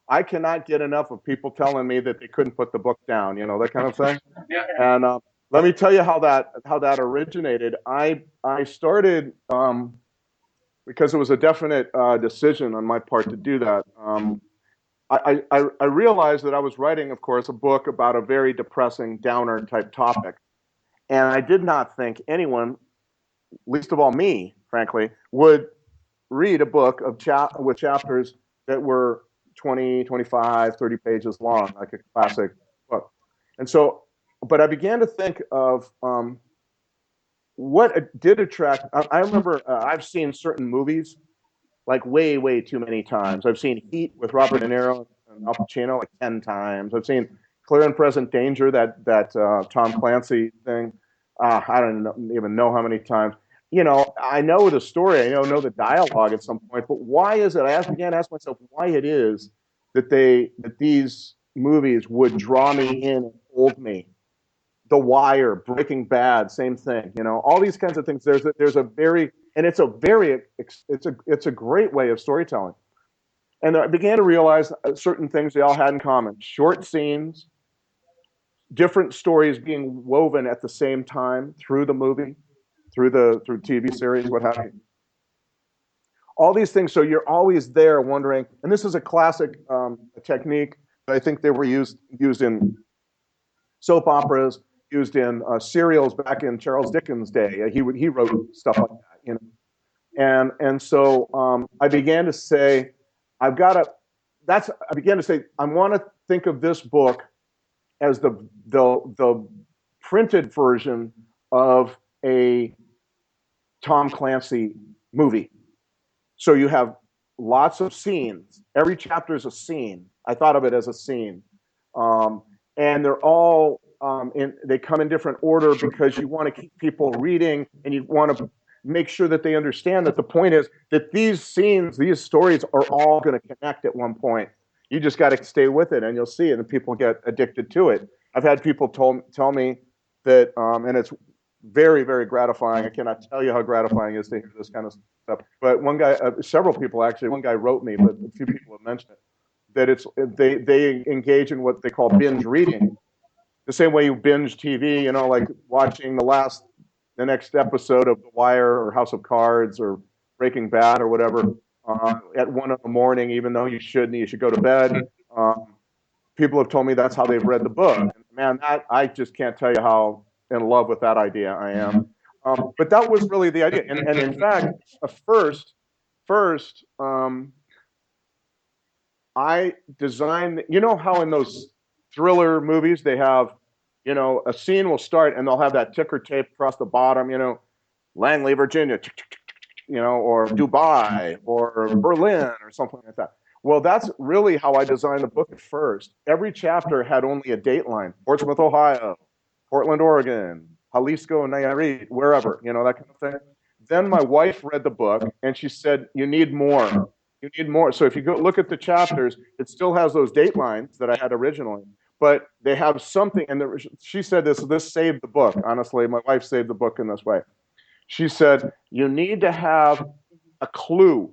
I cannot get enough of people telling me that they couldn't put the book down. That kind of thing. And let me tell you how that originated. I started because it was a definite decision on my part to do that. I realized that I was writing, of course, a book about a very depressing, downer type topic. And I did not think anyone, least of all me, frankly, would read a book with chapters that were 20, 25, 30 pages long, like a classic book. And so, but I began to think of what did attract. I remember I've seen certain movies like way, way too many times. I've seen Heat with Robert De Niro and Al Pacino like 10 times. I've seen Clear and Present Danger, that Tom Clancy thing. I don't even know how many times. I know the story. I know the dialogue at some point. But why is it? Began to ask myself why it is that these movies would draw me in and hold me. The Wire, Breaking Bad, same thing. All these kinds of things. There's a very and it's a great way of storytelling. And I began to realize certain things they all had in common: short scenes, different stories being woven at the same time through the movie, through TV series, what have you. All these things, so you're always there wondering. And this is a classic technique. I think they were used in soap operas, used in serials back in Charles Dickens' day. He wrote stuff like that, And so I began to say, I began to say, I want to think of this book as the printed version of a Tom Clancy movie. So you have lots of scenes. Every chapter is a scene. I thought of it as a scene. And they're all they come in different order because you want to keep people reading and you want to make sure that they understand that the point is that these scenes, these stories are all going to connect at one point. You just got to stay with it and you'll see it, and people get addicted to it. I've had people tell me that, and it's very, very gratifying. I cannot tell you how gratifying it is to hear this kind of stuff. But one guy, several people actually, one guy wrote me, but a few people have mentioned it, that they engage in what they call binge reading. The same way you binge TV, like watching the last the next episode of The Wire or House of Cards or Breaking Bad or whatever at 1 a.m, even though you shouldn't. You should go to bed. People have told me that's how they've read the book. And man, I just can't tell you how in love with that idea I am. But that was really the idea. And in fact, first, I designed, you know how in those thriller movies they have, a scene will start and they'll have that ticker tape across the bottom, Langley, Virginia, or Dubai or Berlin or something like that. Well, that's really how I designed the book at first. Every chapter had only a date line: Portsmouth, Ohio, Portland, Oregon, Jalisco, Nayarit, wherever, that kind of thing. Then my wife read the book and she said, you need more. You need more. So if you go look at the chapters, it still has those date lines that I had originally, but they have something. And she said this saved the book. Honestly, my wife saved the book in this way. She said, you need to have a clue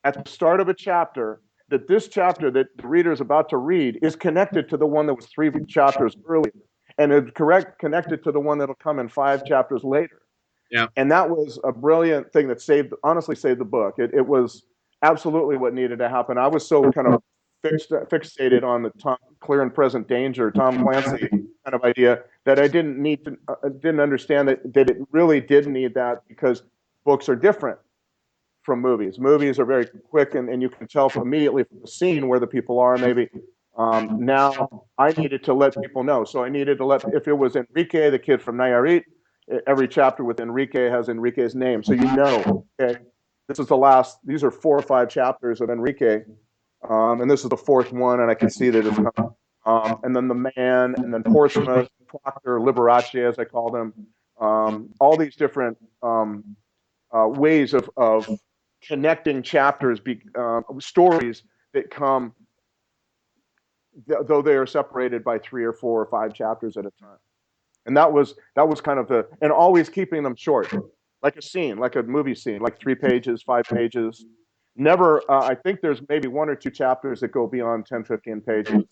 at the start of a chapter that this chapter that the reader is about to read is connected to the one that was 3 chapters earlier, and it's connected to the one that'll come in 5 chapters later. Yeah. And that was a brilliant thing that honestly saved the book. It was absolutely what needed to happen. I was so kind of fixated on the clear and present danger, Tom Clancy kind of idea, that I didn't understand that it really did need that, because books are different from movies. Movies are very quick, and you can tell immediately from the scene where the people are, maybe. Now, I needed to let people know. So I needed to if it was Enrique, the kid from Nayarit, every chapter with Enrique has Enrique's name. So okay, these are 4 or 5 chapters of Enrique, and this is the 4th one, and I can see that it's coming. And then the man, and then Portsmouth, Proctor, Liberace, as I call them, all these different ways of connecting chapters, stories that come, though they are separated by 3 or 4 or 5 chapters at a time. And that was kind of and always keeping them short, like a scene, like a movie scene, like 3 pages, 5 pages. Never, I think there's maybe 1 or 2 chapters that go beyond 10, 15 pages.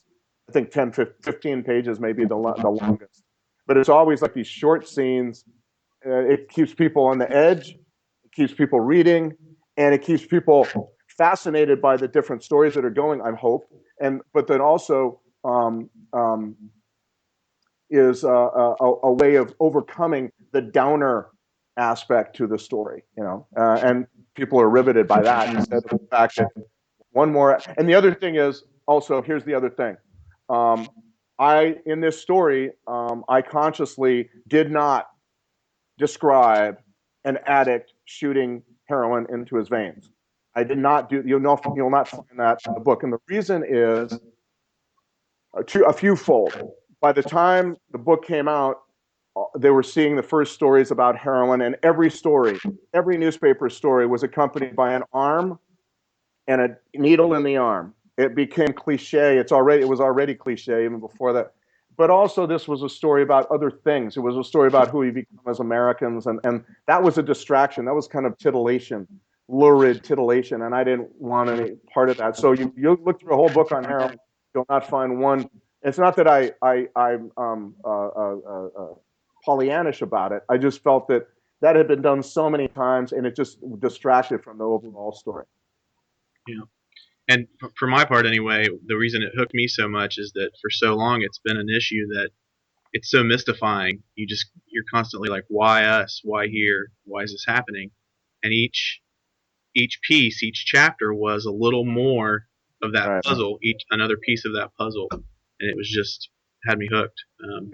I think 10, 15 pages may be the longest. But it's always like these short scenes. It keeps people on the edge. It keeps people reading. And it keeps people fascinated by the different stories that are going, I hope. But then also is a way of overcoming the downer aspect to the story, and people are riveted by that, instead of the fact that one more. And the other thing is also, here's the other thing. In this story, I consciously did not describe an addict shooting heroin into his veins. I did not do. You'll not find that in the book, and the reason is a few-fold. By the time the book came out, they were seeing the first stories about heroin, and every newspaper story was accompanied by an arm and a needle in the arm. It became cliche. It was already cliche even before that. But also, this was a story about other things. It was a story about who we become as Americans, and that was a distraction. That was kind of titillation, lurid titillation, and I didn't want any part of that. So you look through a whole book on heroin, you'll not find one. It's not that I'm Pollyannish about it. I just felt that had been done so many times, and it just distracted from the overall story. Yeah. And for my part, anyway, the reason it hooked me so much is that for so long it's been an issue that it's so mystifying. You're constantly like, why us? Why here? Why is this happening? And each piece, each chapter was a little more of that puzzle, another piece of that puzzle, and it was just had me hooked.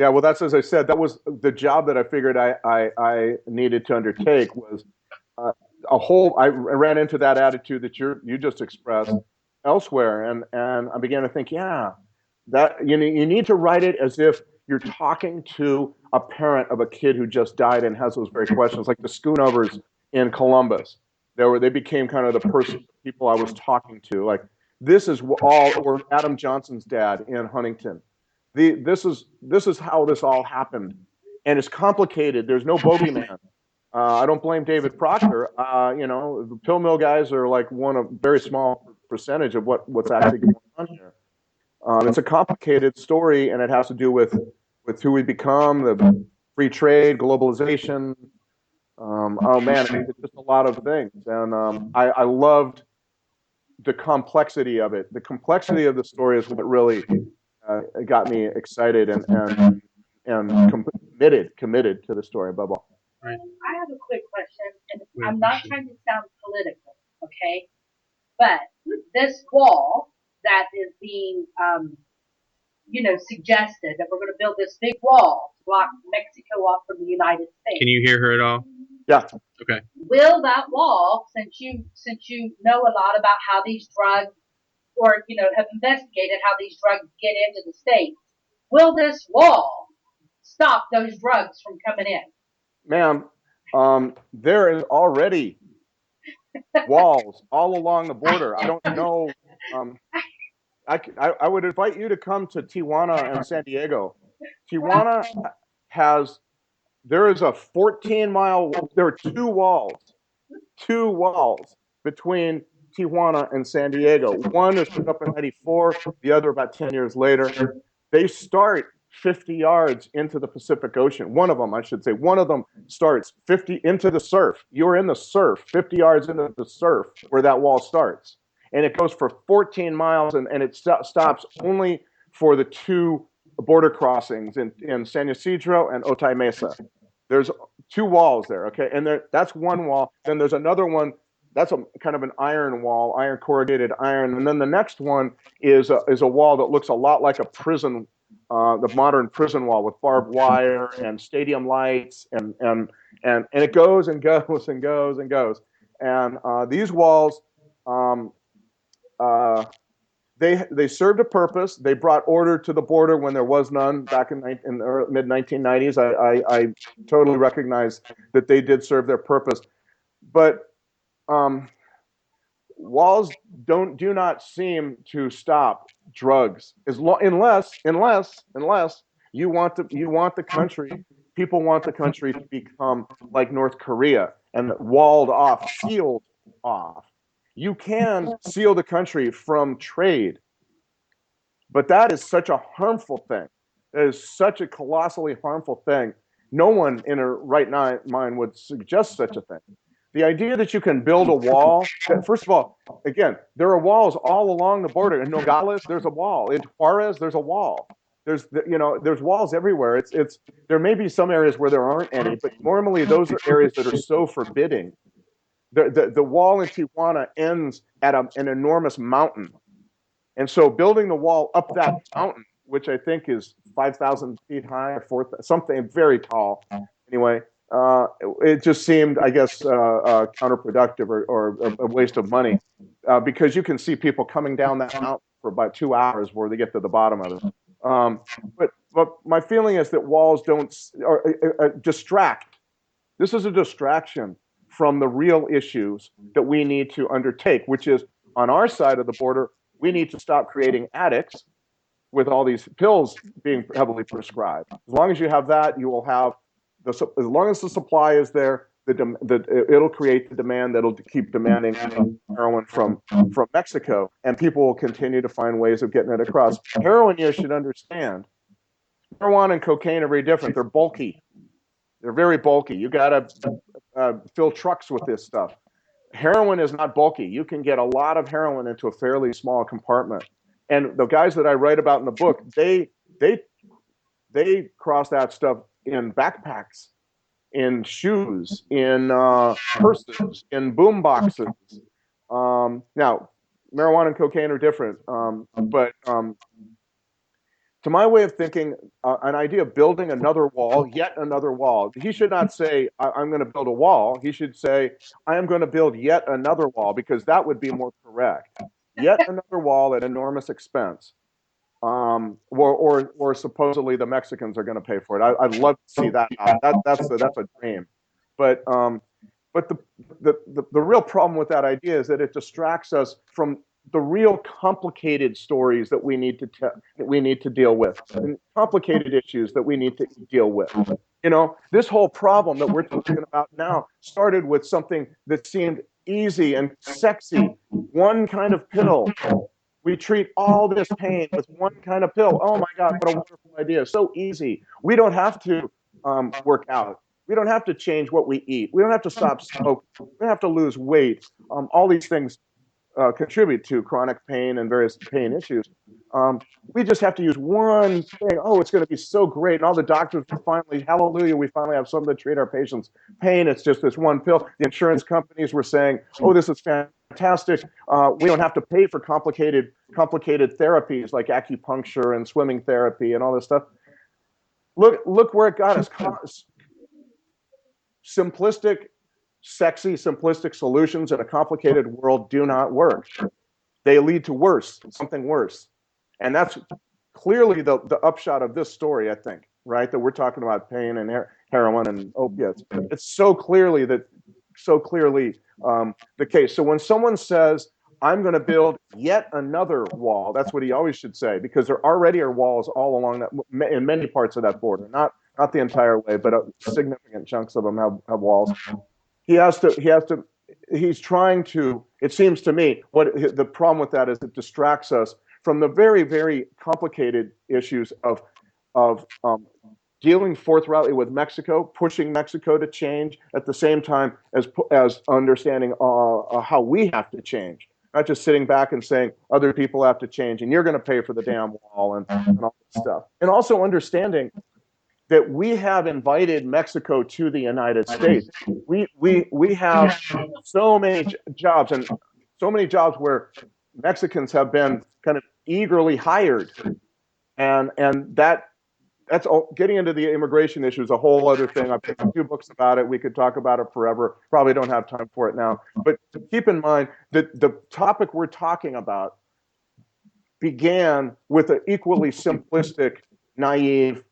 Yeah, well, that's, as I said, that was the job that I figured I needed to undertake, was I ran into that attitude that you just expressed elsewhere, and I began to think, that you need to write it as if you're talking to a parent of a kid who just died and has those very questions, like the Schoonovers in Columbus. They became kind of the people I was talking to. Like, this is or Adam Johnson's dad in Huntington. This is how this all happened, and it's complicated. There's no bogeyman. I don't blame David Proctor. The pill mill guys are like a very small percentage of what's actually going on here. It's a complicated story, and it has to do with who we become, free trade, globalization. Oh man, it's just a lot of things, and I loved the complexity of it. The complexity of the story is what really got me excited and committed to the story above all. Right. I have a quick question, and I'm not trying to sound political, okay? But this wall that is being, suggested that we're going to build this big wall to block Mexico off from the United States. Can you hear her at all? Yeah. Okay. Will that wall, since you know a lot about how these drugs, or have investigated how these drugs get into the states, will this wall stop those drugs from coming in? Ma'am, there is already walls all along the border. I don't know. I would invite you to come to Tijuana and San Diego. Tijuana there is a 14-mile, there are two walls between Tijuana and San Diego. One is put up in 94, the other about 10 years later. They start 50 yards into the Pacific Ocean. One of them, I should say, one of them starts 50 into the surf. You're in the surf, 50 yards into the surf where that wall starts. And it goes for 14 miles, and it stops only for the two border crossings in San Ysidro and Otay Mesa. There's two walls there, okay? And that's one wall. Then there's another one. That's a kind of an iron wall, iron corrugated iron. And then the next one is a wall that looks a lot like a prison, the modern prison wall with barbed wire and stadium lights, and it goes and goes and goes and goes. And these walls, they served a purpose. They brought order to the border when there was none back in the mid 1990s. I totally recognize that they did serve their purpose, but walls do not seem to stop drugs unless you want the country. People want the country to become like North Korea and walled off, sealed off. You can seal the country from trade, but that is such a harmful thing. That is such a colossally harmful thing. No one in a right mind would suggest such a thing. The idea that you can build a wall, first of all, again, there are walls all along the border. In Nogales, there's a wall. In Juarez, there's a wall. There's walls everywhere. There may be some areas where there aren't any, but normally those are areas that are so forbidding. The wall in Tijuana ends at an enormous mountain. And so building the wall up that mountain, which I think is 5,000 feet high or 4,000, something very tall, anyway, it just seemed, I guess, counterproductive or a waste of money, because you can see people coming down that mountain for about 2 hours before they get to the bottom of it. But my feeling is that walls don't distract. This is a distraction from the real issues that we need to undertake, which is on our side of the border, we need to stop creating addicts with all these pills being heavily prescribed. As long as you have that, you will have, as long as the supply is there, it'll create the demand that'll keep demanding heroin from Mexico, and people will continue to find ways of getting it across. Heroin, you should understand, marijuana and cocaine are very different. They're bulky. They're very bulky. You got to fill trucks with this stuff. Heroin is not bulky. You can get a lot of heroin into a fairly small compartment. And the guys that I write about in the book, they cross that stuff in backpacks, in shoes, in purses, in boom boxes. Now, marijuana and cocaine are different, but to my way of thinking, an idea of building another wall, yet another wall. He should not say, I'm going to build a wall. He should say, I am going to build yet another wall, because that would be more correct. Yet another wall at enormous expense. Or supposedly the Mexicans are going to pay for it. I'd love to see that. That's a dream. But the real problem with that idea is that it distracts us from the real complicated stories that we need to deal with, and complicated issues that we need to deal with. This whole problem that we're talking about now started with something that seemed easy and sexy. One kind of pill. We treat all this pain with one kind of pill. Oh my God, what a wonderful idea. So easy. We don't have to work out. We don't have to change what we eat. We don't have to stop smoking. We don't have to lose weight. All these things contribute to chronic pain and various pain issues. We just have to use one thing. Oh, it's going to be so great. And all the doctors will finally, hallelujah, we finally have something to treat our patients' pain. It's just this one pill. The insurance companies were saying, oh, this is fantastic. We don't have to pay for complicated therapies like acupuncture and swimming therapy and all this stuff. Look where it got us. Simplistic, sexy, simplistic solutions in a complicated world do not work. They lead to worse, something worse. And that's clearly the upshot of this story, I think, right? That we're talking about pain and heroin and opiates. It's so clearly the case. So when someone says, I'm going to build yet another wall, that's what he always should say, because there already are walls all along that, in many parts of that border, not the entire way, but significant chunks of them have walls. He's trying to, it seems to me, the problem with that is it distracts us from the very, very complicated issues of dealing forthrightly with Mexico, pushing Mexico to change at the same time as understanding how we have to change. Not just sitting back and saying other people have to change and you're going to pay for the damn wall and all this stuff. And also understanding that we have invited Mexico to the United States. We have so many jobs and so many jobs where Mexicans have been kind of eagerly hired, and that's all, getting into the immigration issue is a whole other thing. I've written 2 books about it. We could talk about it forever. Probably don't have time for it now. But keep in mind that the topic we're talking about began with an equally simplistic, naive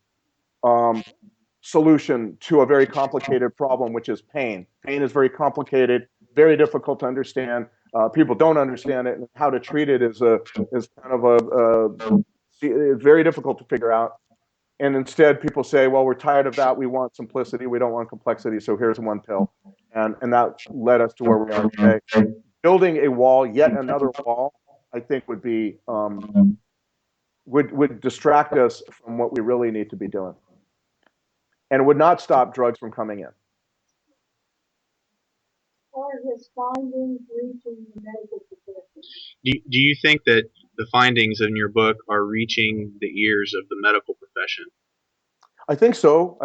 solution to a very complicated problem, which is pain. Pain is very complicated, very difficult to understand. People don't understand it, and how to treat it is very difficult to figure out. And instead, people say, "Well, we're tired of that. We want simplicity. We don't want complexity. So here's one pill," and that led us to where we are today. Building a wall, yet another wall, I think would be would distract us from what we really need to be doing. And it would not stop drugs from coming in. Are his findings reaching the medical profession? Do you think that the findings in your book are reaching the ears of the medical profession? I think so.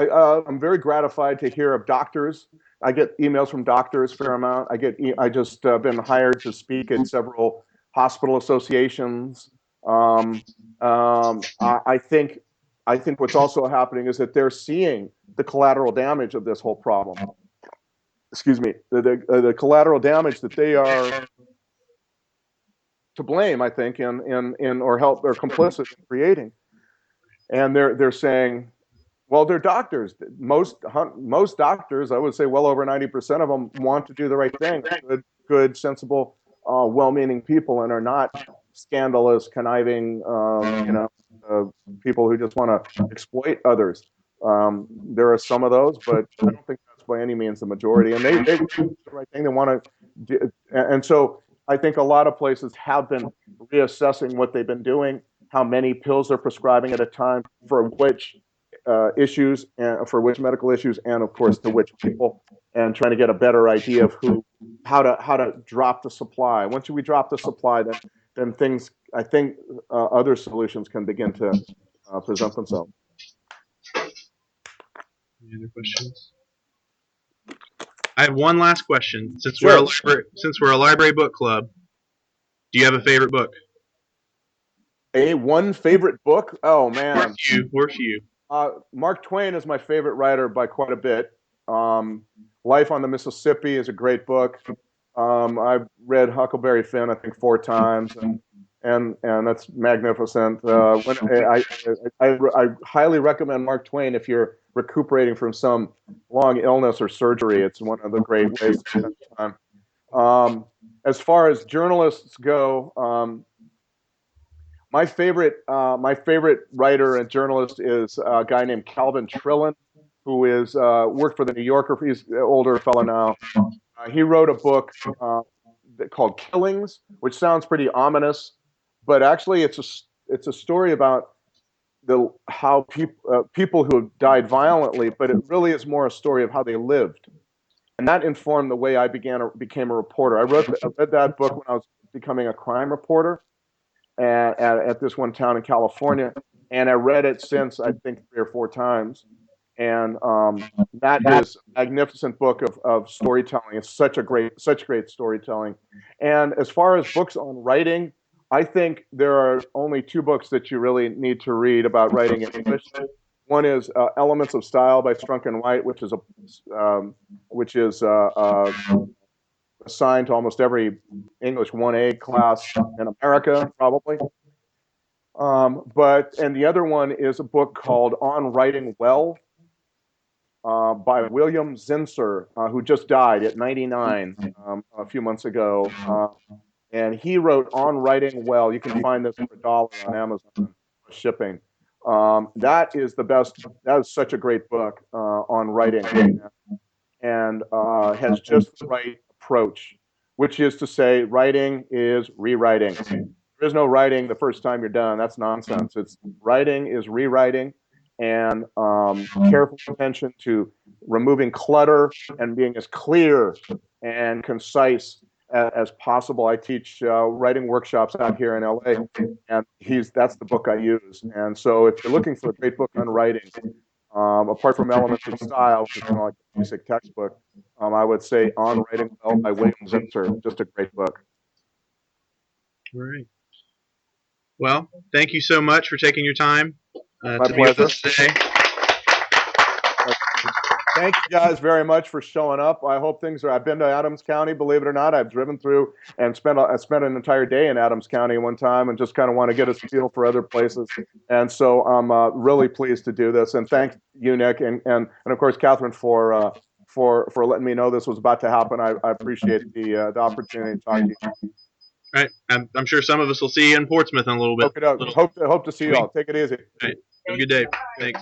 I'm very gratified to hear of doctors. I get emails from doctors a fair amount. I just been hired to speak at several hospital associations. I think what's also happening is that they're seeing the collateral damage of this whole problem. Excuse me, the collateral damage that they are to blame, I think, in or help or complicit in creating. And they're saying, well, they're doctors. Most doctors, I would say, well over 90% of them want to do the right thing. Good, sensible, well-meaning people, and are not scandalous, conniving, people who just want to exploit others. There are some of those, but I don't think that's by any means the majority. And they do the right thing. They want to, and so I think a lot of places have been reassessing what they've been doing, how many pills they're prescribing at a time, for which issues, and for which medical issues, and of course to which people, and trying to get a better idea of how to drop the supply. Once we drop the supply, then things, I think, other solutions can begin to present themselves. Any other questions? I have one last question. Since we're a library book club, do you have a favorite book? One favorite book? Oh man, Or few. Mark Twain is my favorite writer by quite a bit. Life on the Mississippi is a great book. I've read Huckleberry Finn, I think, 4 times, and that's magnificent. I highly recommend Mark Twain if you're recuperating from some long illness or surgery. It's one of the great ways to spend time. As far as journalists go, my favorite writer and journalist is a guy named Calvin Trillin, who is worked for the New Yorker. He's an older fellow now. He wrote a book called Killings, which sounds pretty ominous, but actually it's a story about how people who have died violently, but it really is more a story of how they lived. And that informed the way I became a reporter. I read that book when I was becoming a crime reporter at this one town in California, and I read it since, I think, 3 or 4 times. And that is a magnificent book of storytelling. It's such great storytelling. And as far as books on writing, I think there are only 2 books that you really need to read about writing in English. One is Elements of Style by Strunk and White, which is assigned to almost every English 1A class in America, probably. And the other one is a book called On Writing Well by William Zinsser, who just died at 99 a few months ago. And he wrote On Writing Well. You can find this for $1 on Amazon shipping. That is the best. That is such a great book on writing, and has just the right approach, which is to say, writing is rewriting. There is no writing the first time you're done. That's nonsense. It's writing is rewriting, and careful attention to removing clutter and being as clear and concise as possible. I teach writing workshops out here in LA, and that's the book I use. And so if you're looking for a great book on writing, apart from Elements of Style, which is kind of like a basic textbook, I would say On Writing Well by William Zinsser, just a great book. All right. Well, thank you so much for taking your time My to be with pleasure. us today. Thank you guys very much for showing up. I hope things are. I've been to Adams County, believe it or not. I've driven through and spent an entire day in Adams County one time, and just kind of want to get a feel for other places. And so I'm really pleased to do this. And thank you, Nick, and of course Catherine for letting me know this was about to happen. I appreciate the opportunity to talk to you. All right. I'm sure some of us will see you in Portsmouth in a little bit. Hope to see you all. Take it easy. All right. Have a good day. Thanks.